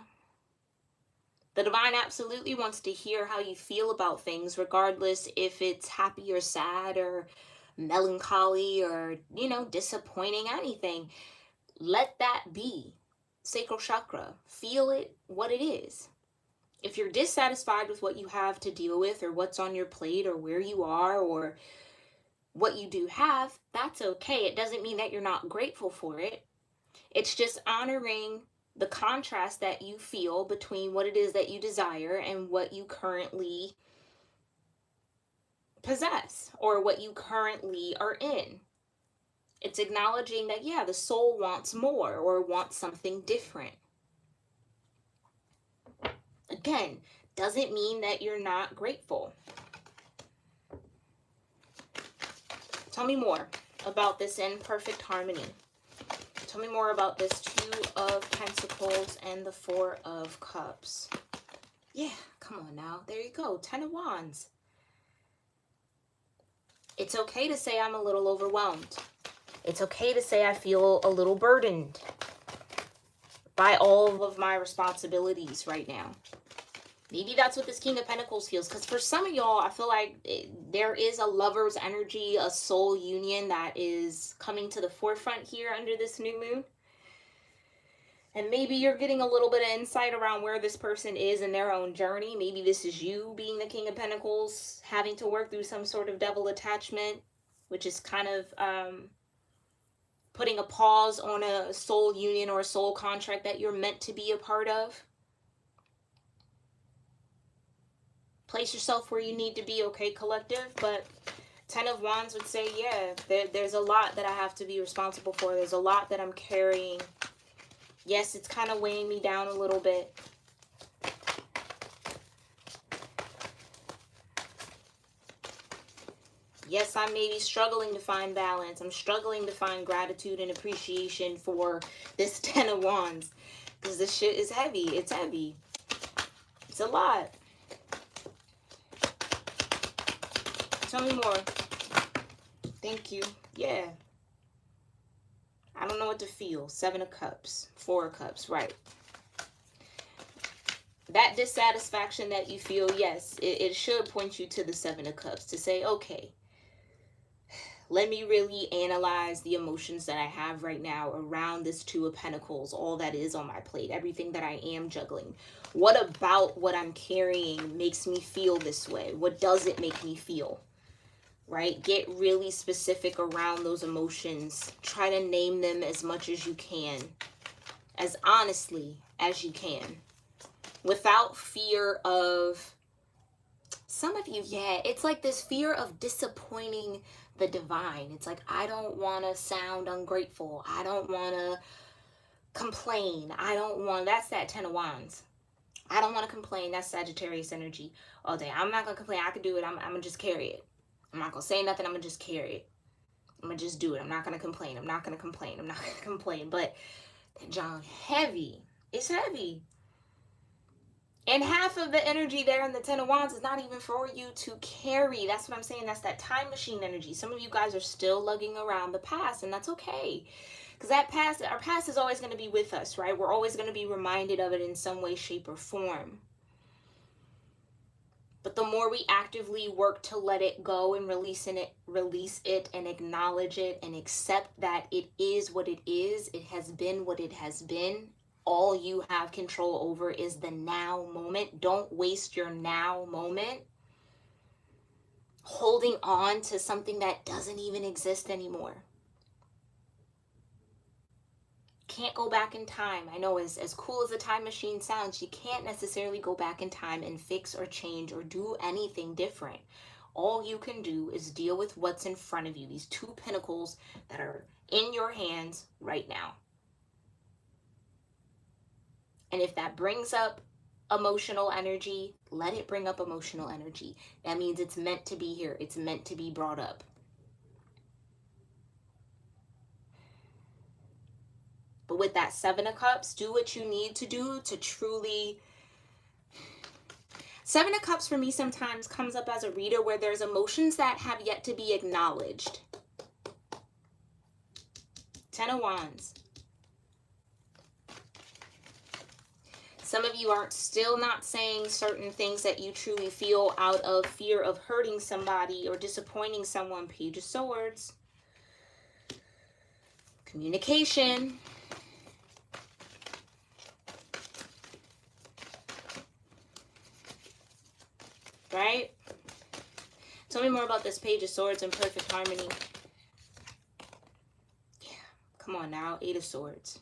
Speaker 1: The divine absolutely wants to hear how you feel about things, regardless if it's happy or sad or melancholy or, you know, disappointing, anything. Let that be. Sacral chakra. Feel it what it is. If you're dissatisfied with what you have to deal with or what's on your plate or where you are or what you do have, that's okay. It doesn't mean that you're not grateful for it. It's just honoring the contrast that you feel between what it is that you desire and what you currently possess or what you currently are in. It's acknowledging that, yeah, the soul wants more or wants something different. Again, doesn't mean that you're not grateful. Tell me more about this imperfect harmony. Tell me more about this Two of Pentacles and the Four of Cups. Yeah, come on now. There you go. 10 of Wands. It's okay to say I'm a little overwhelmed. It's okay to say I feel a little burdened by all of my responsibilities right now. Maybe that's what this King of Pentacles feels. Because for some of y'all, I feel like there is a lover's energy, a soul union that is coming to the forefront here under this new moon. And maybe you're getting a little bit of insight around where this person is in their own journey. Maybe this is you being the King of Pentacles, having to work through some sort of devil attachment, which is kind of putting a pause on a soul union or a soul contract that you're meant to be a part of. Place yourself where you need to be, okay, collective? But 10 of Wands would say, yeah, there's a lot that I have to be responsible for. There's a lot that I'm carrying. Yes, it's kind of weighing me down a little bit. Yes, I may be struggling to find balance. I'm struggling to find gratitude and appreciation for this 10 of Wands. Because this shit is heavy. It's heavy. It's a lot. Tell me more. Thank you. Yeah. I don't know what to feel. 7 of Cups. 4 of Cups. Right. That dissatisfaction that you feel, yes, it should point you to the 7 of Cups to say, okay, let me really analyze the emotions that I have right now around this 2 of Pentacles, all that is on my plate, everything that I am juggling. What about what I'm carrying makes me feel this way? What does it make me feel? Right? Get really specific around those emotions. Try to name them as much as you can, as honestly as you can, without fear of, some of you, yeah, it's like this fear of disappointing the divine. It's like, I don't want to sound ungrateful. I don't want to complain. I don't want, that's that 10 of Wands. I don't want to complain. That's Sagittarius energy all day. I'm not going to complain. I can do it. I'm going to just carry it. I'm not going to say nothing. I'm going to just carry it. I'm going to just do it. I'm not going to complain. I'm not going to complain. I'm not going to complain. But that John, heavy. It's heavy. And half of the energy there in the 10 of Wands is not even for you to carry. That's what I'm saying. That's that time machine energy. Some of you guys are still lugging around the past, and that's okay. Because that past, our past is always going to be with us, right? We're always going to be reminded of it in some way, shape, or form. But the more we actively work to let it go and release it and acknowledge it and accept that it is what it is, it has been what it has been. All you have control over is the now moment. Don't waste your now moment holding on to something that doesn't even exist anymore. Can't go back in time. I know as cool as a time machine sounds, you can't necessarily go back in time and fix or change or do anything different. All you can do is deal with what's in front of you, these two pinnacles that are in your hands right now. And if that brings up emotional energy, let it bring up emotional energy. That means it's meant to be here. It's meant to be brought up. But with that Seven of Cups, do what you need to do to truly... Seven of Cups for me sometimes comes up as a reader where there's emotions that have yet to be acknowledged. Ten of Wands. Some of you are still not saying certain things that you truly feel out of fear of hurting somebody or disappointing someone. Page of Swords. Communication. Right? Tell me more about this Page of Swords in perfect harmony. Yeah, come on now. Eight of Swords.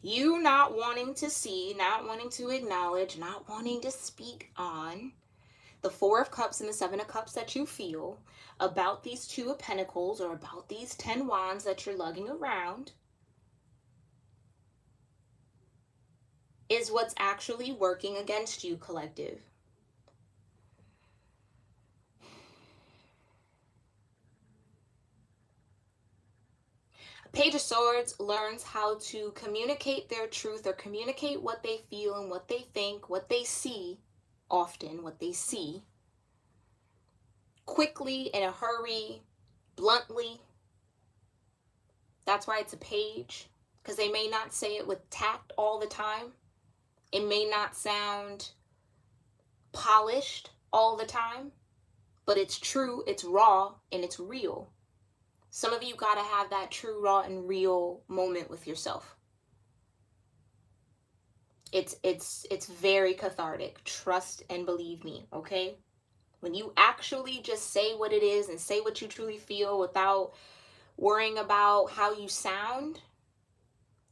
Speaker 1: You not wanting to see, not wanting to acknowledge, not wanting to speak on the Four of Cups and the Seven of Cups that you feel about these Two of Pentacles or about these 10 Wands that you're lugging around is what's actually working against you, collective. A Page of Swords learns how to communicate their truth or communicate what they feel and what they think, what they see, often what they see, quickly, in a hurry, bluntly. That's why it's a page, because they may not say it with tact all the time. It may not sound polished all the time, but it's true, it's raw, and it's real. Some of you got to have that true, raw, and real moment with yourself. It's very cathartic. Trust and believe me, okay? When you actually just say what it is and say what you truly feel without worrying about how you sound,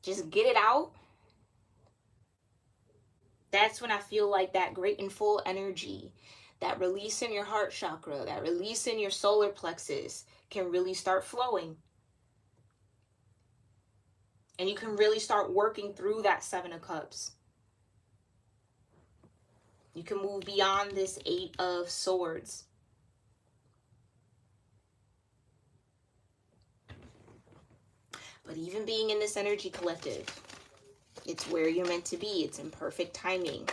Speaker 1: just get it out. That's when I feel like that great and full energy, that release in your heart chakra, that release in your solar plexus can really start flowing. And you can really start working through that Seven of Cups. You can move beyond this Eight of Swords. But even being in this energy, collective, it's where you're meant to be. It's in perfect timing.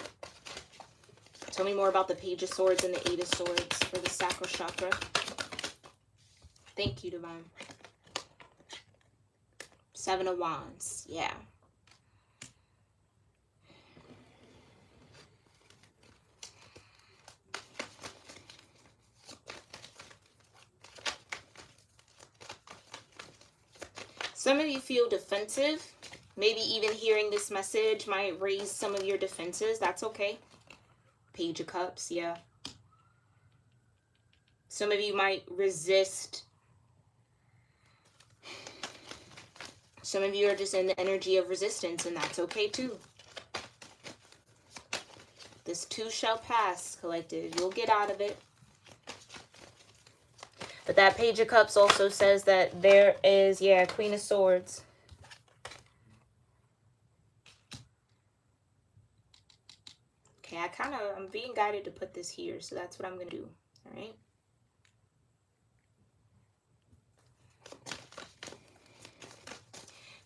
Speaker 1: Tell me more about the Page of Swords and the Eight of Swords for the sacral chakra. Thank you, Divine. Seven of Wands. Yeah. Some of you feel defensive. Maybe even hearing this message might raise some of your defenses. That's okay. Page of Cups, yeah. Some of you might resist. Some of you are just in the energy of resistance, and that's okay too. This too shall pass, collective. You'll get out of it. But that Page of Cups also says that there is, yeah, Queen of Swords. Okay, I'm being guided to put this here, so that's what I'm going to do, all right?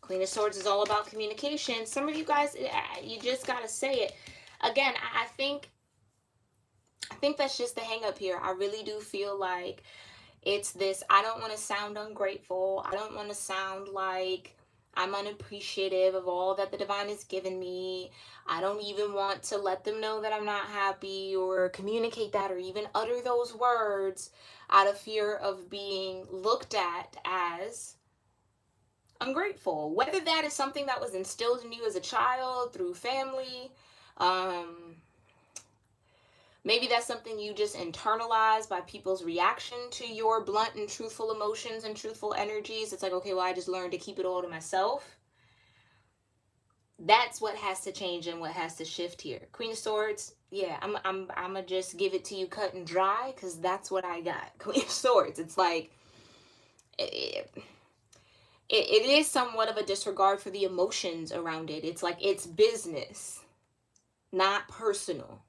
Speaker 1: Queen of Swords is all about communication. Some of you guys, you just got to say it. Again, I think that's just the hang up here. I really do feel like it's this, I don't want to sound ungrateful. I don't want to sound like I'm unappreciative of all that the divine has given me. I don't even want to let them know that I'm not happy or communicate that or even utter those words out of fear of being looked at as ungrateful. Whether that is something that was instilled in you as a child through family, maybe that's something you just internalize by people's reaction to your blunt and truthful emotions and truthful energies. It's like, okay, well, I just learned to keep it all to myself. That's what has to change and what has to shift here. Queen of Swords, yeah, I'm gonna just give it to you cut and dry because that's what I got. Queen of Swords, it's like it is somewhat of a disregard for the emotions around it. It's like it's business, not personal.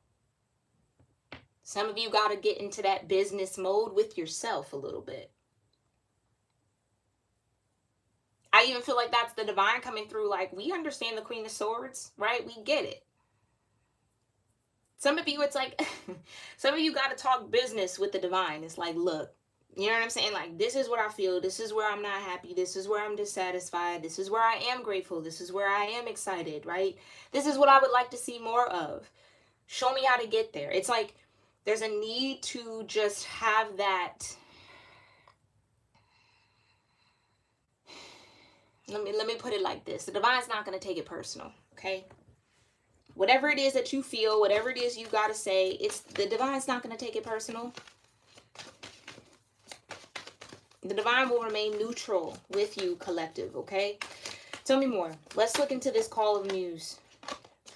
Speaker 1: Some of you got to get into that business mode with yourself a little bit. I even feel like that's the divine coming through. Like, we understand the Queen of Swords, right? We get it. Some of you, it's like, some of you got to talk business with the divine. It's like, look, you know what I'm saying? Like, this is what I feel. This is where I'm not happy. This is where I'm dissatisfied. This is where I am grateful. This is where I am excited, right? This is what I would like to see more of. Show me how to get there. It's like there's a need to just have that. Let me put it like this. The divine's not going to take it personal, okay? Whatever it is that you feel, whatever it is you got to say, it's the divine's not going to take it personal. The divine will remain neutral with you, collective, okay? Tell me more. Let's look into this call of muse.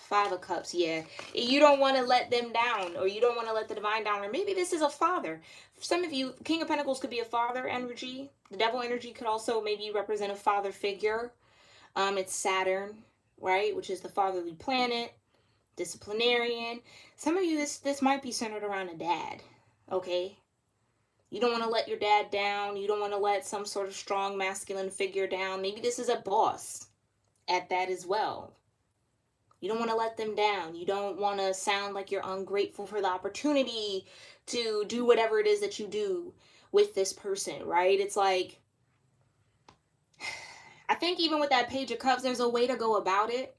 Speaker 1: 5 of Cups, yeah. You don't want to let them down, or you don't want to let the divine down, or maybe this is a father. For some of you, King of Pentacles could be a father energy. The Devil energy could also maybe represent a father figure. It's Saturn, right, which is the fatherly planet, disciplinarian. Some of you, this might be centered around a dad, okay? You don't want to let your dad down. You don't want to let some sort of strong masculine figure down. Maybe this is a boss at that as well. You don't want to let them down. You don't want to sound like you're ungrateful for the opportunity to do whatever it is that you do with this person, right? It's like, I think even with that Page of Cups, there's a way to go about it.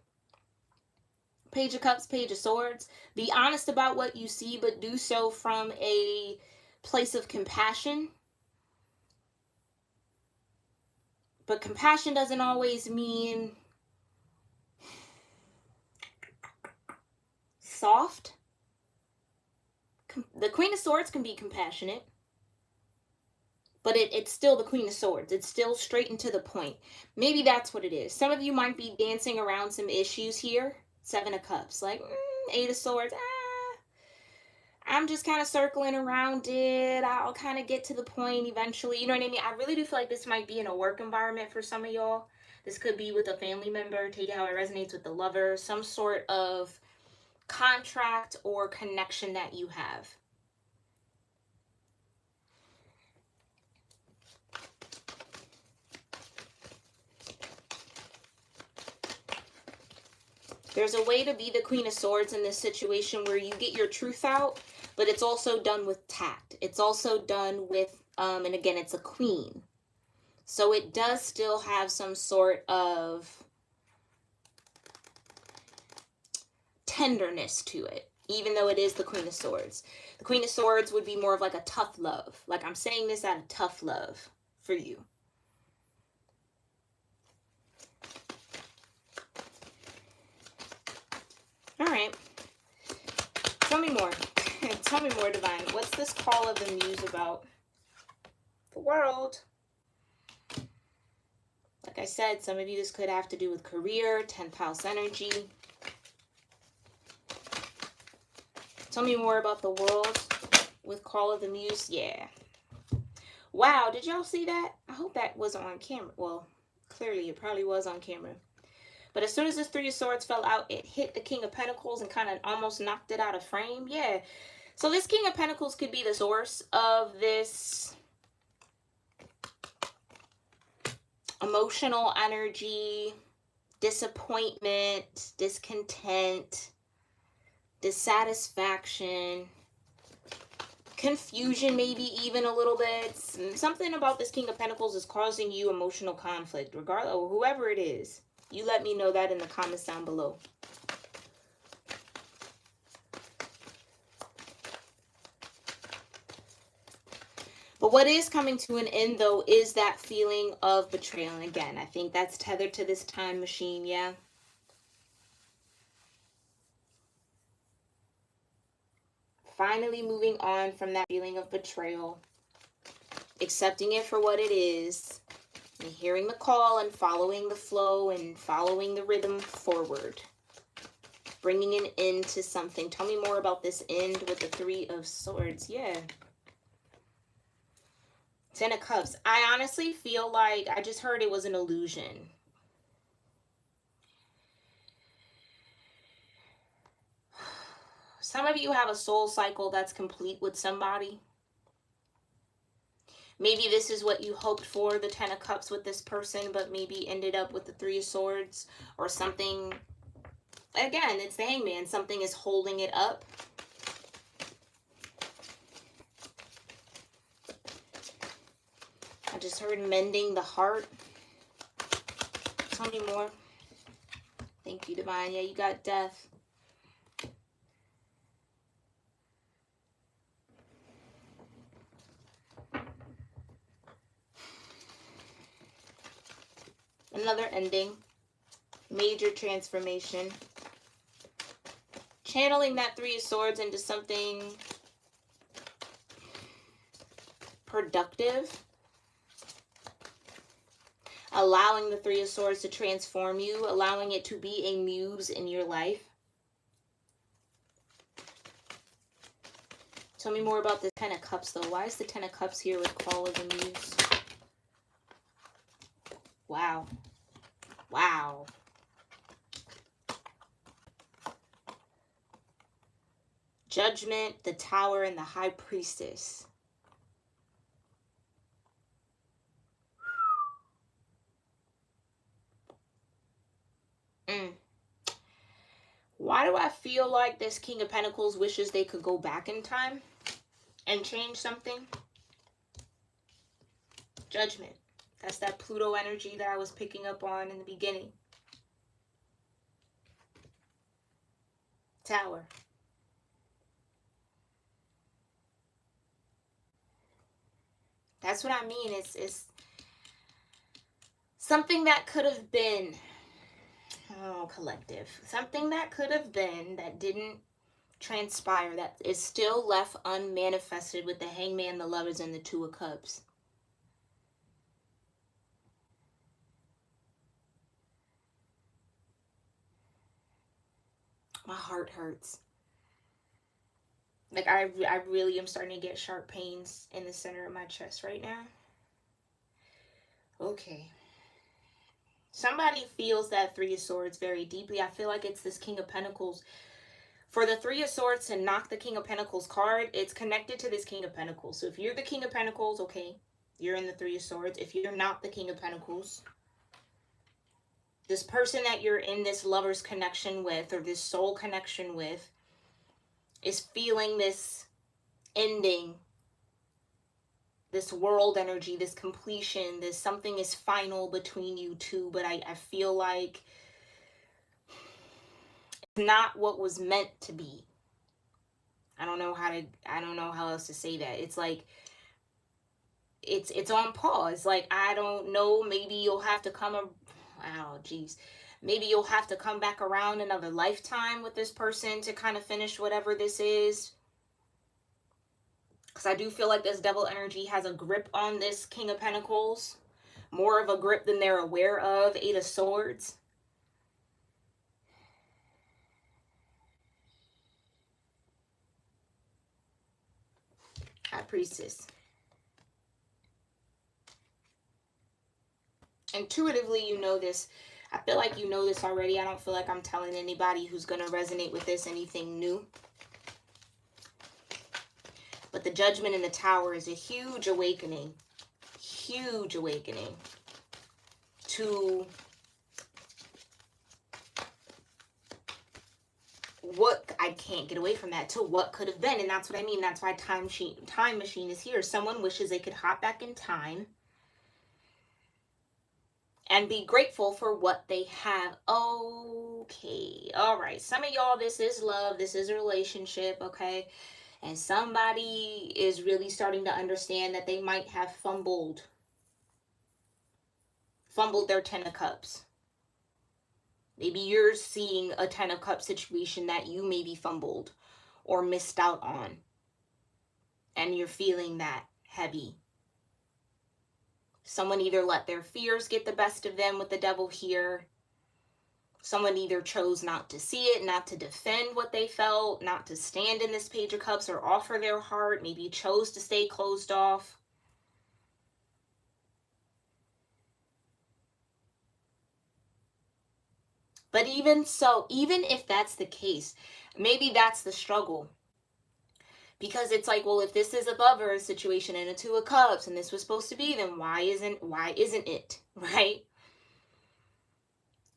Speaker 1: Page of Cups, Page of Swords. Be honest about what you see, but do so from a place of compassion. But compassion doesn't always mean soft. The Queen of Swords can be compassionate, but it's still the Queen of Swords. It's still straight and to the point. Maybe that's what it is. Some of you might be dancing around some issues here. 7 of Cups, like 8 of Swords. I'm just kind of circling around it. I'll kind of get to the point eventually. You know what I mean? I really do feel like this might be in a work environment for some of y'all. This could be with a family member. Take it how it resonates with the lover. Some sort of contract or connection that you have. There's a way to be the Queen of Swords in this situation where you get your truth out, but it's also done with tact. It's also done with, and again, it's a queen. So it does still have some sort of tenderness to it, even though it is the Queen of Swords. The Queen of Swords would be more of like a tough love. Like, I'm saying this out of tough love for you. All right. Tell me more. Tell me more, divine. What's this call of the muse about? The world. Like I said, some of you, this could have to do with career, 10th house energy. Tell me more about the world with call of the muse. Yeah. Wow, did y'all see that? I hope that wasn't on camera. Well, clearly it probably was on camera. But as soon as this 3 of Swords fell out, it hit the King of Pentacles and kind of almost knocked it out of frame. Yeah. So this King of Pentacles could be the source of this emotional energy, disappointment, discontent, dissatisfaction, confusion, maybe even a little bit. Something about this King of Pentacles is causing you emotional conflict, regardless of whoever it is. You let me know that in the comments down below. But what is coming to an end, though, is that feeling of betrayal. And again, I think that's tethered to this time machine, yeah? Finally moving on from that feeling of betrayal. Accepting it for what it is. And hearing the call and following the flow and following the rhythm forward. Bringing an end to something. Tell me more about this end with the Three of Swords. Yeah. Ten of Cups. I honestly feel like I just heard it was an illusion. Some of you have a soul cycle that's complete with somebody. Maybe this is what you hoped for, the Ten of Cups with this person, but maybe ended up with the Three of Swords or something. Again, it's the Hangman. Something is holding it up. I just heard mending the heart. Tell me more. Thank you, Divine. Yeah, you got Death. Another ending. Major transformation. Channeling that Three of Swords into something productive. Allowing the Three of Swords to transform you. Allowing it to be a muse in your life. Tell me more about the Ten of Cups, though. Why is the Ten of Cups here with Call of the Muse? Wow. Wow. Judgment, the Tower, and the High Priestess. Why do I feel like this King of Pentacles wishes they could go back in time and change something? Judgment. That's that Pluto energy that I was picking up on in the beginning. Tower. That's what I mean. It's something that could have been, collective. Something that could have been that didn't transpire, that is still left unmanifested with the Hangman, the Lovers, and the Two of Cups. My heart hurts. Like, I really am starting to get sharp pains in the center of my chest right now. Okay. Somebody feels that Three of Swords very deeply. I feel like it's this King of Pentacles. For the Three of Swords to knock the King of Pentacles card, it's connected to this King of Pentacles. So if you're the King of Pentacles, okay, you're in the Three of Swords. If you're not the King of Pentacles, this person that you're in this lover's connection with, or this soul connection with, is feeling this ending, this world energy, this completion, this something is final between you two, but I feel like it's not what was meant to be. I don't know how else to say that. It's like it's on pause. Like, I don't know, maybe you'll have to maybe you'll have to come back around another lifetime with this person to kind of finish whatever this is. Because I do feel like this devil energy has a grip on this King of Pentacles. More of a grip than they're aware of. Eight of Swords. High Priestess. Intuitively, you know this. I feel like you know this already. I don't feel like I'm telling anybody who's going to resonate with this anything new. But the Judgment in the Tower is a huge awakening. Huge awakening to what, I can't get away from that, to what could have been. And that's what I mean. That's why time machine is here. Someone wishes they could hop back in time and be grateful for what they have. Okay. All right. Some of y'all, this is love. This is a relationship. Okay. And somebody is really starting to understand that they might have fumbled their 10 of cups. Maybe you're seeing a 10 of cups situation that you maybe fumbled or missed out on. And you're feeling that heavy. Someone either let their fears get the best of them with the devil here. Someone either chose not to see it, not to defend what they felt, not to stand in this page of cups or offer their heart. Maybe chose to stay closed off. But even so, even if that's the case, maybe that's the struggle. Because it's like, well, if this is a lover situation and a 2 of cups and this was supposed to be, then why isn't it, right?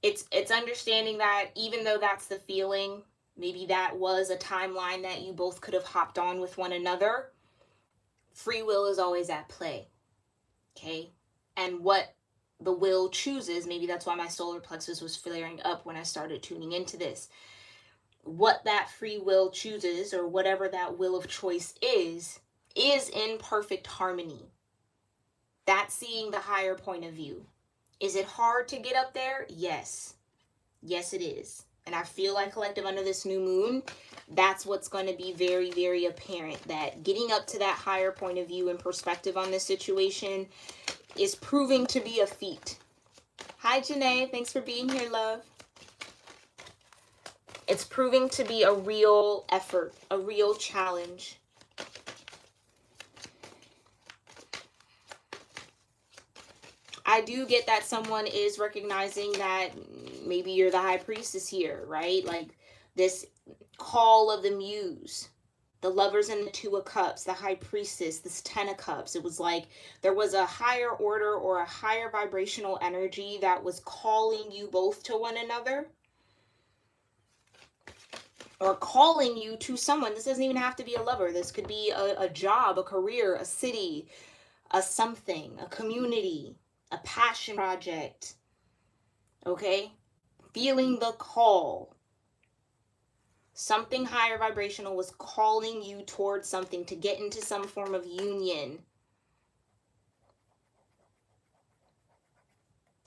Speaker 1: It's understanding that even though that's the feeling, maybe that was a timeline that you both could have hopped on with one another. Free will is always at play. Okay? And what the will chooses, maybe that's why my solar plexus was flaring up when I started tuning into this. What that free will chooses, or whatever that will of choice is in perfect harmony. That's seeing the higher point of view. Is it hard to get up there? Yes. Yes, it is. And I feel like, collective, under this new moon, that's what's going to be very, very apparent, that getting up to that higher point of view and perspective on this situation is proving to be a feat. Hi, Janae. Thanks for being here, love. It's proving to be a real effort, a real challenge. I do get that someone is recognizing that maybe you're the high priestess here, right? Like this call of the muse, the lovers and the 2 of cups, the high priestess, this 10 of cups. It was like there was a higher order or a higher vibrational energy that was calling you both to one another. Or calling you to someone. This doesn't even have to be a lover. This could be a job, a career, a city, a something, a community, a passion project. Okay? Feeling the call. Something higher vibrational was calling you towards something, to get into some form of union.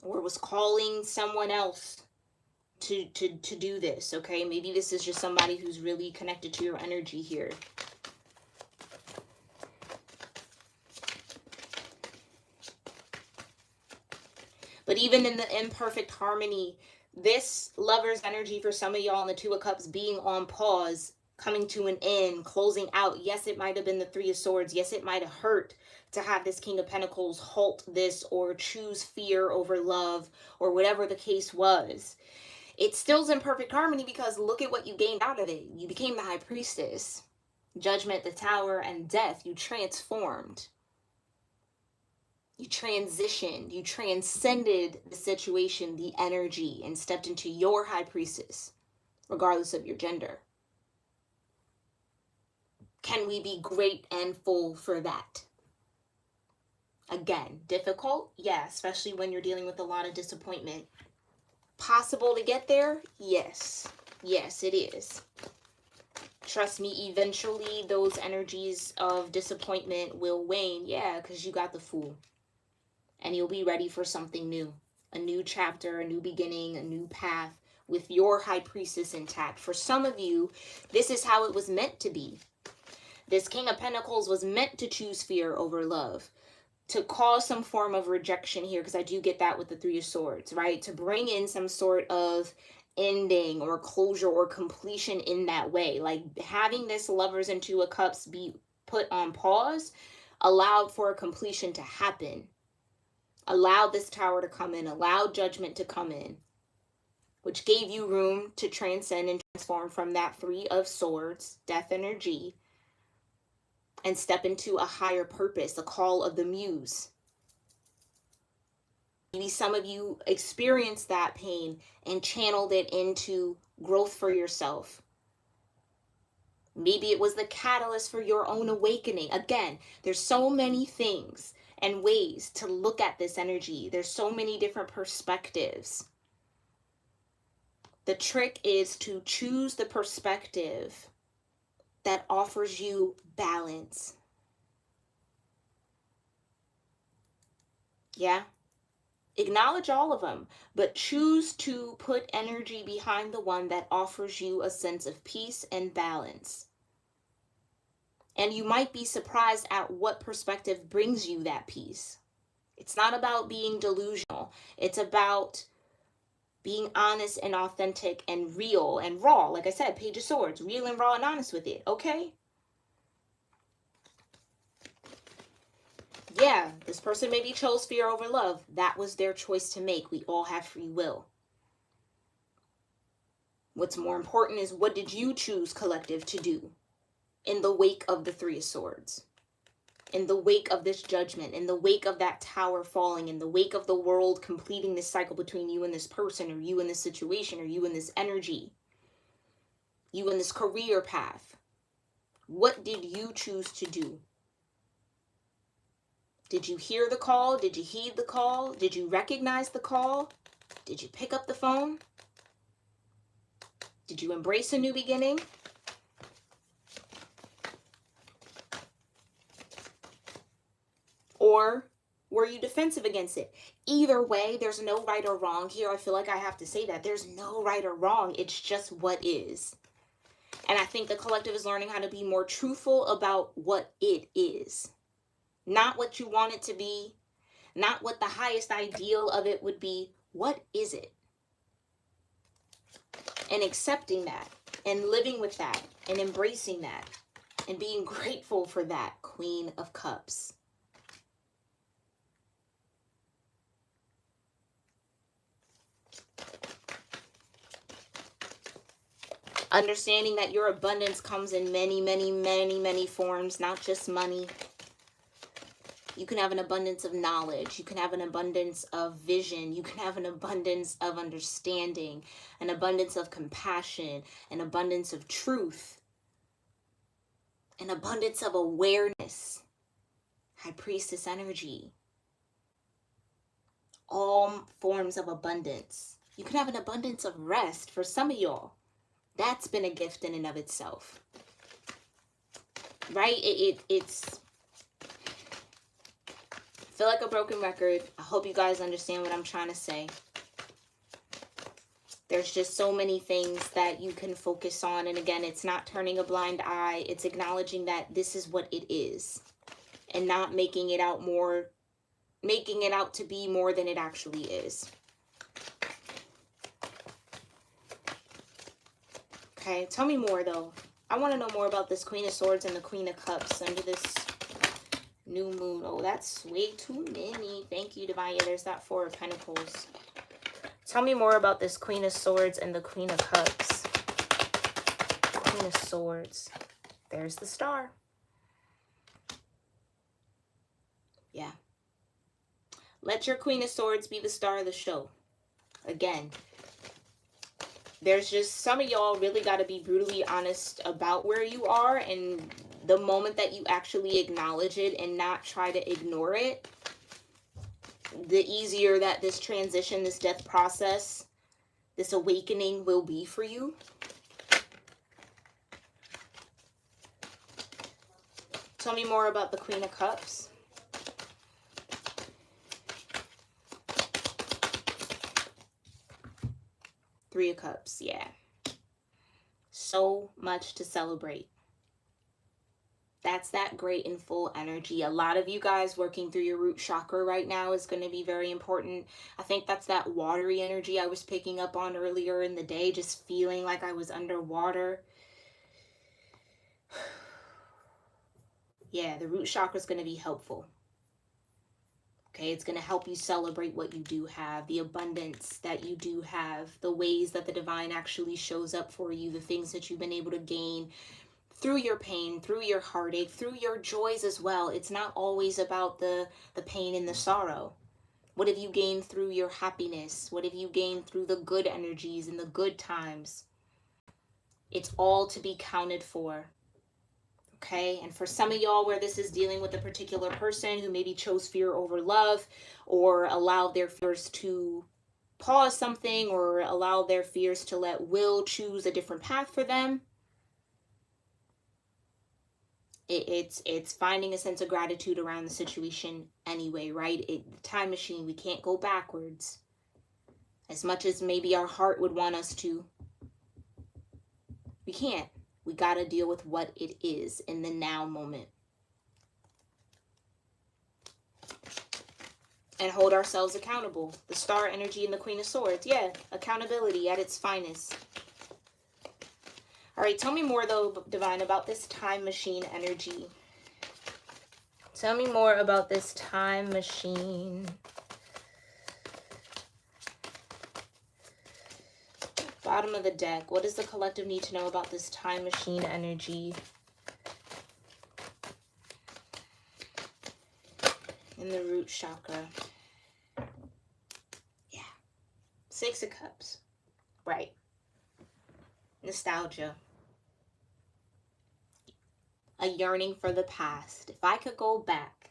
Speaker 1: Or was calling someone else to do this, okay? Maybe this is just somebody who's really connected to your energy here. But even in the imperfect harmony, this lover's energy for some of y'all in the 2 of cups being on pause, coming to an end, closing out. Yes, it might have been the 3 of swords. Yes, it might have hurt to have this King of Pentacles halt this or choose fear over love or whatever the case was. It still's in perfect harmony because look at what you gained out of it. You became the high priestess. Judgment, the tower, and death. You transformed. You transitioned. You transcended the situation, the energy, and stepped into your high priestess, regardless of your gender. Can we be great and full for that? Again, difficult? Yeah, especially when you're dealing with a lot of disappointment. Possible to get there? Yes. Yes, it is. Trust me, eventually those energies of disappointment will wane. Yeah, because you got the Fool. And you'll be ready for something new. A new chapter, a new beginning, a new path with your high priestess intact. For some of you, this is how it was meant to be. This King of Pentacles was meant to choose fear over love. To cause some form of rejection here, because I do get that with the 3 of swords, right? To bring in some sort of ending or closure or completion in that way. Like having this lovers and 2 of cups be put on pause allowed for a completion to happen. Allowed this tower to come in, allowed judgment to come in, which gave you room to transcend and transform from that 3 of swords, death energy, and step into a higher purpose, the call of the muse. Maybe some of you experienced that pain and channeled it into growth for yourself, Maybe it was the catalyst for your own awakening. Again, there's so many things and ways to look at this energy. There's so many different perspectives. The trick is to choose the perspective that offers you balance. Yeah? Acknowledge all of them, but choose to put energy behind the one that offers you a sense of peace and balance. And you might be surprised at what perspective brings you that peace. It's not about being delusional. It's about being honest and authentic and real and raw. Like I said, Page of Swords, real and raw and honest with it, okay? Yeah, this person maybe chose fear over love. That was their choice to make. We all have free will. What's more important is, what did you choose, collective, to do in the wake of the Three of Swords? In the wake of this judgment, in the wake of that tower falling, in the wake of the world completing this cycle between you and this person, or you and this situation, or you and this energy, you and this career path. What did you choose to do? Did you hear the call? Did you heed the call? Did you recognize the call? Did you pick up the phone? Did you embrace a new beginning? Or were you defensive against it? Either way, there's no right or wrong here. I feel like I have to say that. There's no right or wrong. It's just what is. And I think the collective is learning how to be more truthful about what it is. Not what you want it to be. Not what the highest ideal of it would be. What is it? And accepting that. And living with that. And embracing that. And being grateful for that. Queen of Cups. Understanding that your abundance comes in many, many, many, many forms, not just money. You can have an abundance of knowledge. You can have an abundance of vision. You can have an abundance of understanding, an abundance of compassion, an abundance of truth, an abundance of awareness. High Priestess energy. All forms of abundance. You can have an abundance of rest for some of y'all. That's been a gift in and of itself. Right? It's... I feel like a broken record. I hope you guys understand what I'm trying to say. There's just so many things that you can focus on. And again, it's not turning a blind eye. It's acknowledging that this is what it is. And not making it out to be more than it actually is. Okay, tell me more though. I want to know more about this Queen of Swords and the Queen of Cups under this new moon. Oh, that's way too many. Thank you, Divine. Yeah, there's that Four of Pentacles. Tell me more about this Queen of Swords and the Queen of Cups. Queen of Swords. There's the Star. Yeah. Let your Queen of Swords be the star of the show. Again, there's just some of y'all really got to be brutally honest about where you are, and the moment that you actually acknowledge it and not try to ignore it, the easier that this transition, this death process, this awakening will be for you. Tell me more about the Queen of Cups. Three of Cups, yeah. So much to celebrate. That's that great and full energy. A lot of you guys working through your root chakra right now is going to be very important. I think that's that watery energy I was picking up on earlier in the day, just feeling like I was underwater. Yeah, the root chakra is going to be helpful. Okay, it's going to help you celebrate what you do have, the abundance that you do have, the ways that the divine actually shows up for you, the things that you've been able to gain through your pain, through your heartache, through your joys as well. It's not always about the pain and the sorrow. What have you gained through your happiness? What have you gained through the good energies and the good times? It's all to be counted for. Okay, and for some of y'all where this is dealing with a particular person who maybe chose fear over love, or allowed their fears to pause something, or allow their fears to let will choose a different path for them, it's finding a sense of gratitude around the situation anyway, right? The time machine, we can't go backwards. As much as maybe our heart would want us to, we can't. We got to deal with what it is in the now moment. And hold ourselves accountable. The star energy and the Queen of Swords. Yeah, accountability at its finest. All right, tell me more, though, Divine, about this time machine energy. Tell me more about this time machine. Bottom of the deck. What does the collective need to know about this time machine energy? In the root chakra. Yeah. 6 of Cups. Right. Nostalgia. A yearning for the past. If I could go back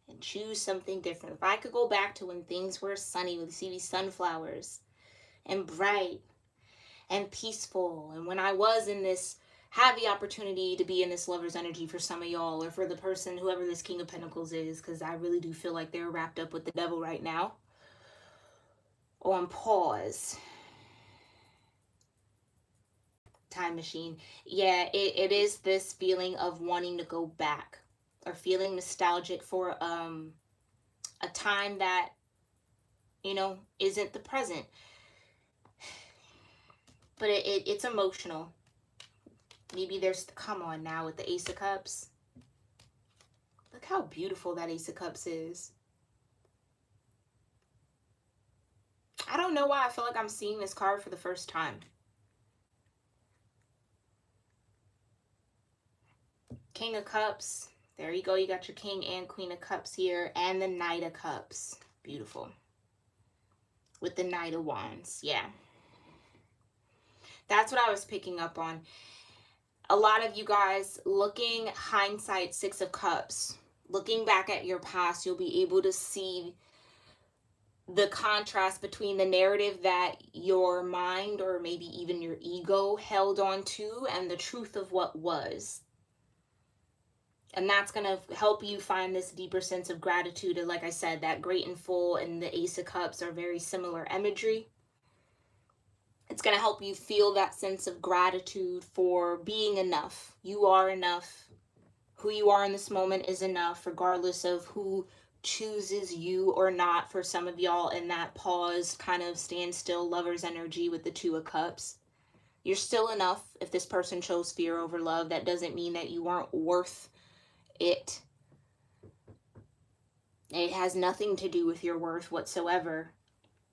Speaker 1: and choose something different. If I could go back to when things were sunny, with see these sunflowers and bright and peaceful, and when I was in this, had the opportunity to be in this lover's energy for some of y'all, or for the person, whoever this King of Pentacles is, because I really do feel like they're wrapped up with the devil right now, on pause. Time machine. Yeah, it is this feeling of wanting to go back, or feeling nostalgic for a time that, you know, isn't the present. But it's emotional. Maybe there's, come on now, with the Ace of Cups. Look how beautiful that Ace of Cups is. I don't know why I feel like I'm seeing this card for the first time. King of Cups. There you go. You got your King and Queen of Cups here. And the Knight of Cups. Beautiful. With the Knight of Wands. Yeah. That's what I was picking up on. A lot of you guys, looking hindsight, 6 of Cups, looking back at your past, you'll be able to see the contrast between the narrative that your mind, or maybe even your ego, held on to, and the truth of what was. And that's going to help you find this deeper sense of gratitude. And like I said, that Great and Full and the Ace of Cups are very similar imagery. It's going to help you feel that sense of gratitude for being enough. You are enough. Who you are in this moment is enough, regardless of who chooses you or not. For some of y'all in that pause, kind of standstill lover's energy with the 2 of Cups. You're still enough. If this person chose fear over love, that doesn't mean that you weren't worth it. It has nothing to do with your worth whatsoever.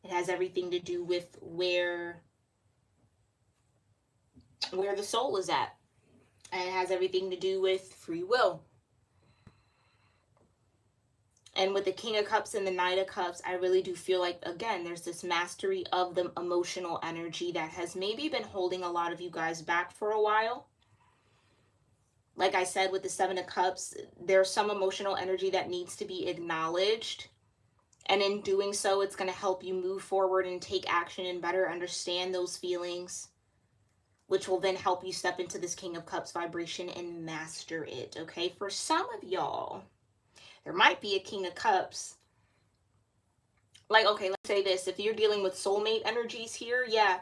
Speaker 1: It has everything to do with where the soul is at. And it has everything to do with free will. And with the King of Cups and the Knight of Cups, I really do feel like, again, there's this mastery of the emotional energy that has maybe been holding a lot of you guys back for a while. Like I said, with the 7 of Cups, there's some emotional energy that needs to be acknowledged. And in doing so, it's going to help you move forward and take action and better understand those feelings, which will then help you step into this King of Cups vibration and master it, okay? For some of y'all, there might be a King of Cups. Like, okay, let's say this. If you're dealing with soulmate energies here, yeah,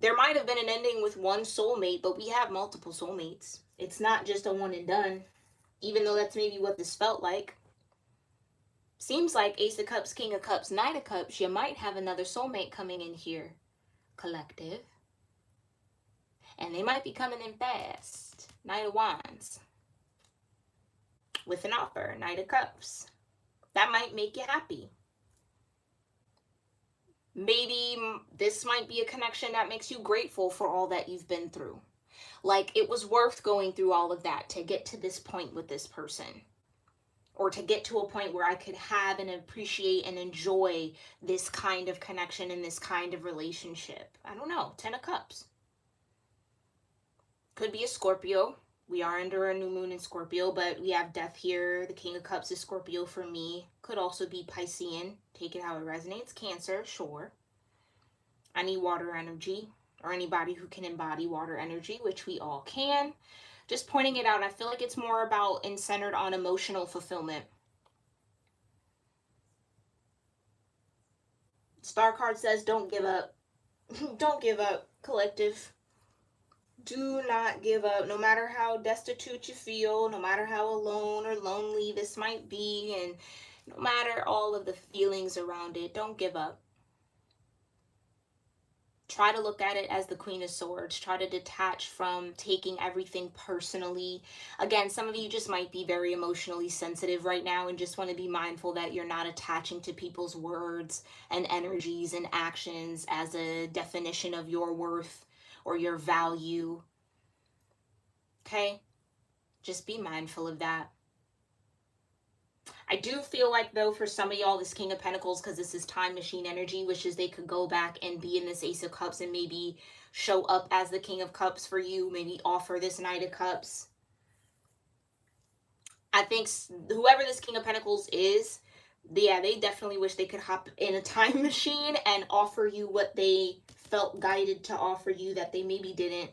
Speaker 1: there might have been an ending with one soulmate, but we have multiple soulmates. It's not just a one and done, even though that's maybe what this felt like. Seems like Ace of Cups, King of Cups, Knight of Cups, you might have another soulmate coming in here, collective. And they might be coming in fast. Knight of Wands. With an offer, Knight of Cups. That might make you happy. Maybe this might be a connection that makes you grateful for all that you've been through. Like, it was worth going through all of that to get to this point with this person. Or to get to a point where I could have and appreciate and enjoy this kind of connection and this kind of relationship. I don't know. 10 of Cups. Could be a Scorpio. We are under a new moon in Scorpio, but we have death here. The King of Cups is Scorpio for me. Could also be Piscean. Take it how it resonates. Cancer, sure. I need water energy, or anybody who can embody water energy, which we all can. Just pointing it out, I feel like it's more about and centered on emotional fulfillment. Star card says, don't give up. Don't give up, collective. Do not give up, no matter how destitute you feel, no matter how alone or lonely this might be, and no matter all of the feelings around it, don't give up. Try to look at it as the Queen of Swords. Try to detach from taking everything personally. Again, some of you just might be very emotionally sensitive right now and just want to be mindful that you're not attaching to people's words and energies and actions as a definition of your worth or your value. Okay? Just be mindful of that. I do feel like, though, for some of y'all, this King of Pentacles, because this is time machine energy, wishes they could go back and be in this Ace of Cups and maybe show up as the King of Cups for you, maybe offer this Knight of Cups. I think whoever this King of Pentacles is, yeah, they definitely wish they could hop in a time machine and offer you what they felt guided to offer you that they maybe didn't,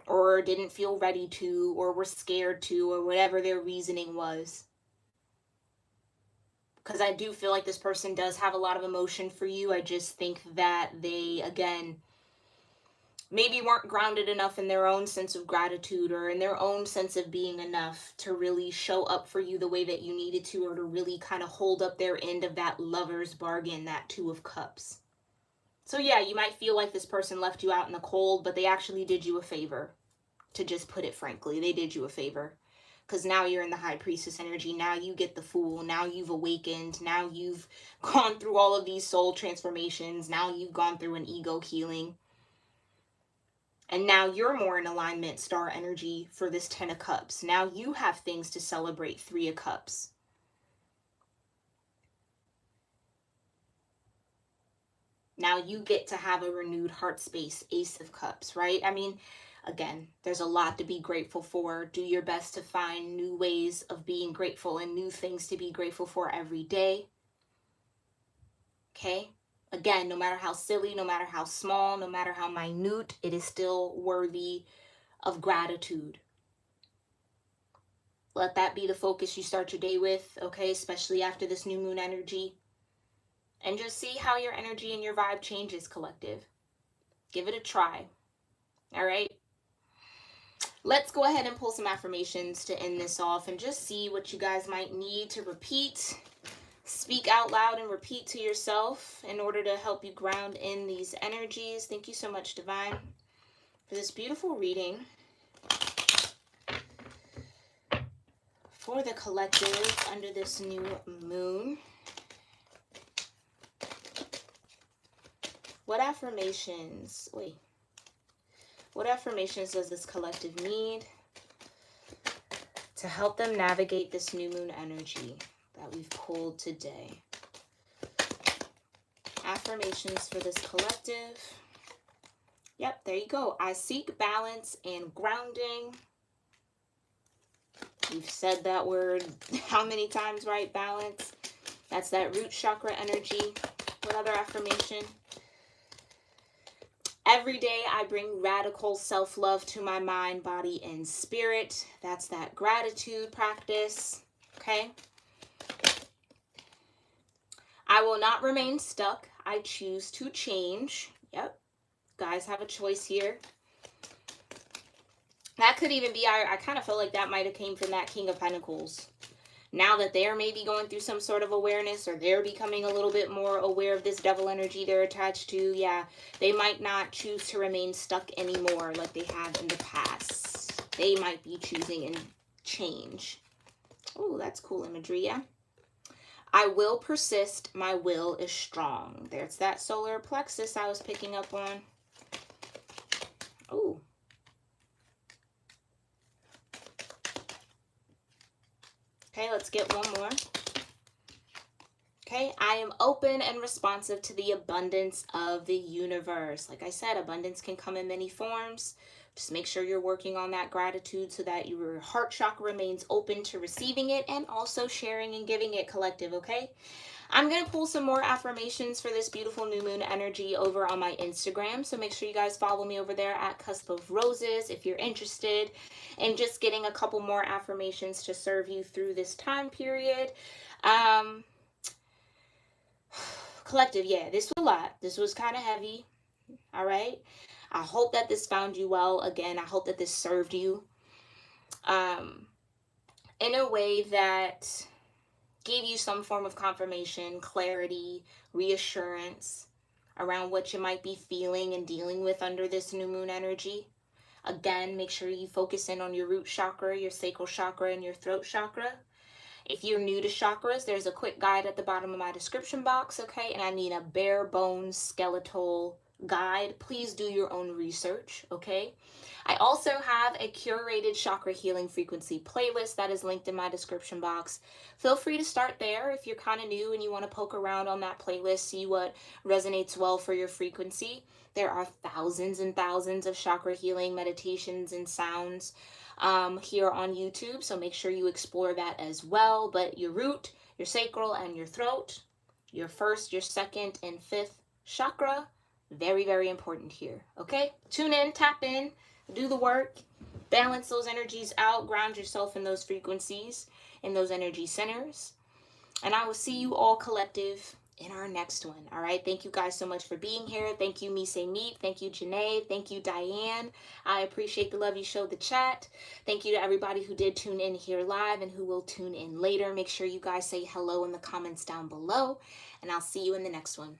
Speaker 1: or didn't feel ready to, or were scared to, or whatever their reasoning was. Because I do feel like this person does have a lot of emotion for you. I just think that they, again, maybe weren't grounded enough in their own sense of gratitude or in their own sense of being enough to really show up for you the way that you needed to, or to really kind of hold up their end of that lover's bargain, that Two of Cups. So yeah, you might feel like this person left you out in the cold, but they actually did you a favor. To just put it frankly, they did you a favor. Because now you're in the High Priestess energy. Now you get the Fool. Now you've awakened. Now you've gone through all of these soul transformations. Now you've gone through an ego healing. And now you're more in alignment, star energy, for this 10 of Cups. Now you have things to celebrate, 3 of Cups. Now you get to have a renewed heart space, Ace of Cups, right? I mean, again, there's a lot to be grateful for. Do your best to find new ways of being grateful and new things to be grateful for every day. Okay? Again, no matter how silly, no matter how small, no matter how minute, it is still worthy of gratitude. Let that be the focus you start your day with, okay? Especially after this new moon energy. And just see how your energy and your vibe changes, collective. Give it a try. All right? Let's go ahead and pull some affirmations to end this off and just see what you guys might need to repeat. Speak out loud and repeat to yourself in order to help you ground in these energies. Thank you so much, Divine, for this beautiful reading. For the collective under this new moon. What affirmations does this collective need to help them navigate this new moon energy that we've pulled today? Affirmations for this collective. Yep, there you go. I seek balance and grounding. We've said that word how many times, right? Balance. That's that root chakra energy. What other affirmation? Every day I bring radical self-love to my mind, body, and spirit. That's that gratitude practice, okay? I will not remain stuck. I choose to change. Yep, guys have a choice here. That could even be, I kind of feel like that might have came from that King of Pentacles. Now that they're maybe going through some sort of awareness, or they're becoming a little bit more aware of this devil energy they're attached to, yeah, they might not choose to remain stuck anymore like they have in the past. They might be choosing and change. Oh, that's cool imagery, yeah. I will persist. My will is strong. There's that solar plexus I was picking up on. Oh. Okay, let's get one more. okay? I am open and responsive to the abundance of the universe. Like I said, abundance can come in many forms. Just make sure you're working on that gratitude so that your heart chakra remains open to receiving it and also sharing and giving it, collective, okay? I'm going to pull some more affirmations for this beautiful new moon energy over on my Instagram. So make sure you guys follow me over there at Cusp of Roses if you're interested in just getting a couple more affirmations to serve you through this time period. Collective, yeah, this was a lot. This was kind of heavy. All right. I hope that this found you well. Again, I hope that this served you in a way that gave you some form of confirmation, clarity, reassurance around what you might be feeling and dealing with under this new moon energy. Again, make sure you focus in on your root chakra, your sacral chakra, and your throat chakra. If you're new to chakras, there's a quick guide at the bottom of my description box, okay? And I need a bare bones skeletal guide. Please do your own research, okay? I also have a curated chakra healing frequency playlist that is linked in my description box. Feel free to start there if you're kind of new and you want to poke around on that playlist, see what resonates well for your frequency. There are thousands and thousands of chakra healing meditations and sounds here on YouTube, so make sure you explore that as well. But your root, your sacral, and your throat, your first, your second, and fifth chakra, very, very important here, okay? Tune in, tap in, do the work, balance those energies out, ground yourself in those frequencies, in those energy centers, and I will see you all, collective, in our next one. All right. Thank you guys so much for being here. Thank you, Mise Meet. Thank you, Janae. Thank you, Diane. I appreciate the love you showed the chat. Thank you to everybody who did tune in here live and who will tune in later. Make sure you guys say hello in the comments down below, and I'll see you in the next one.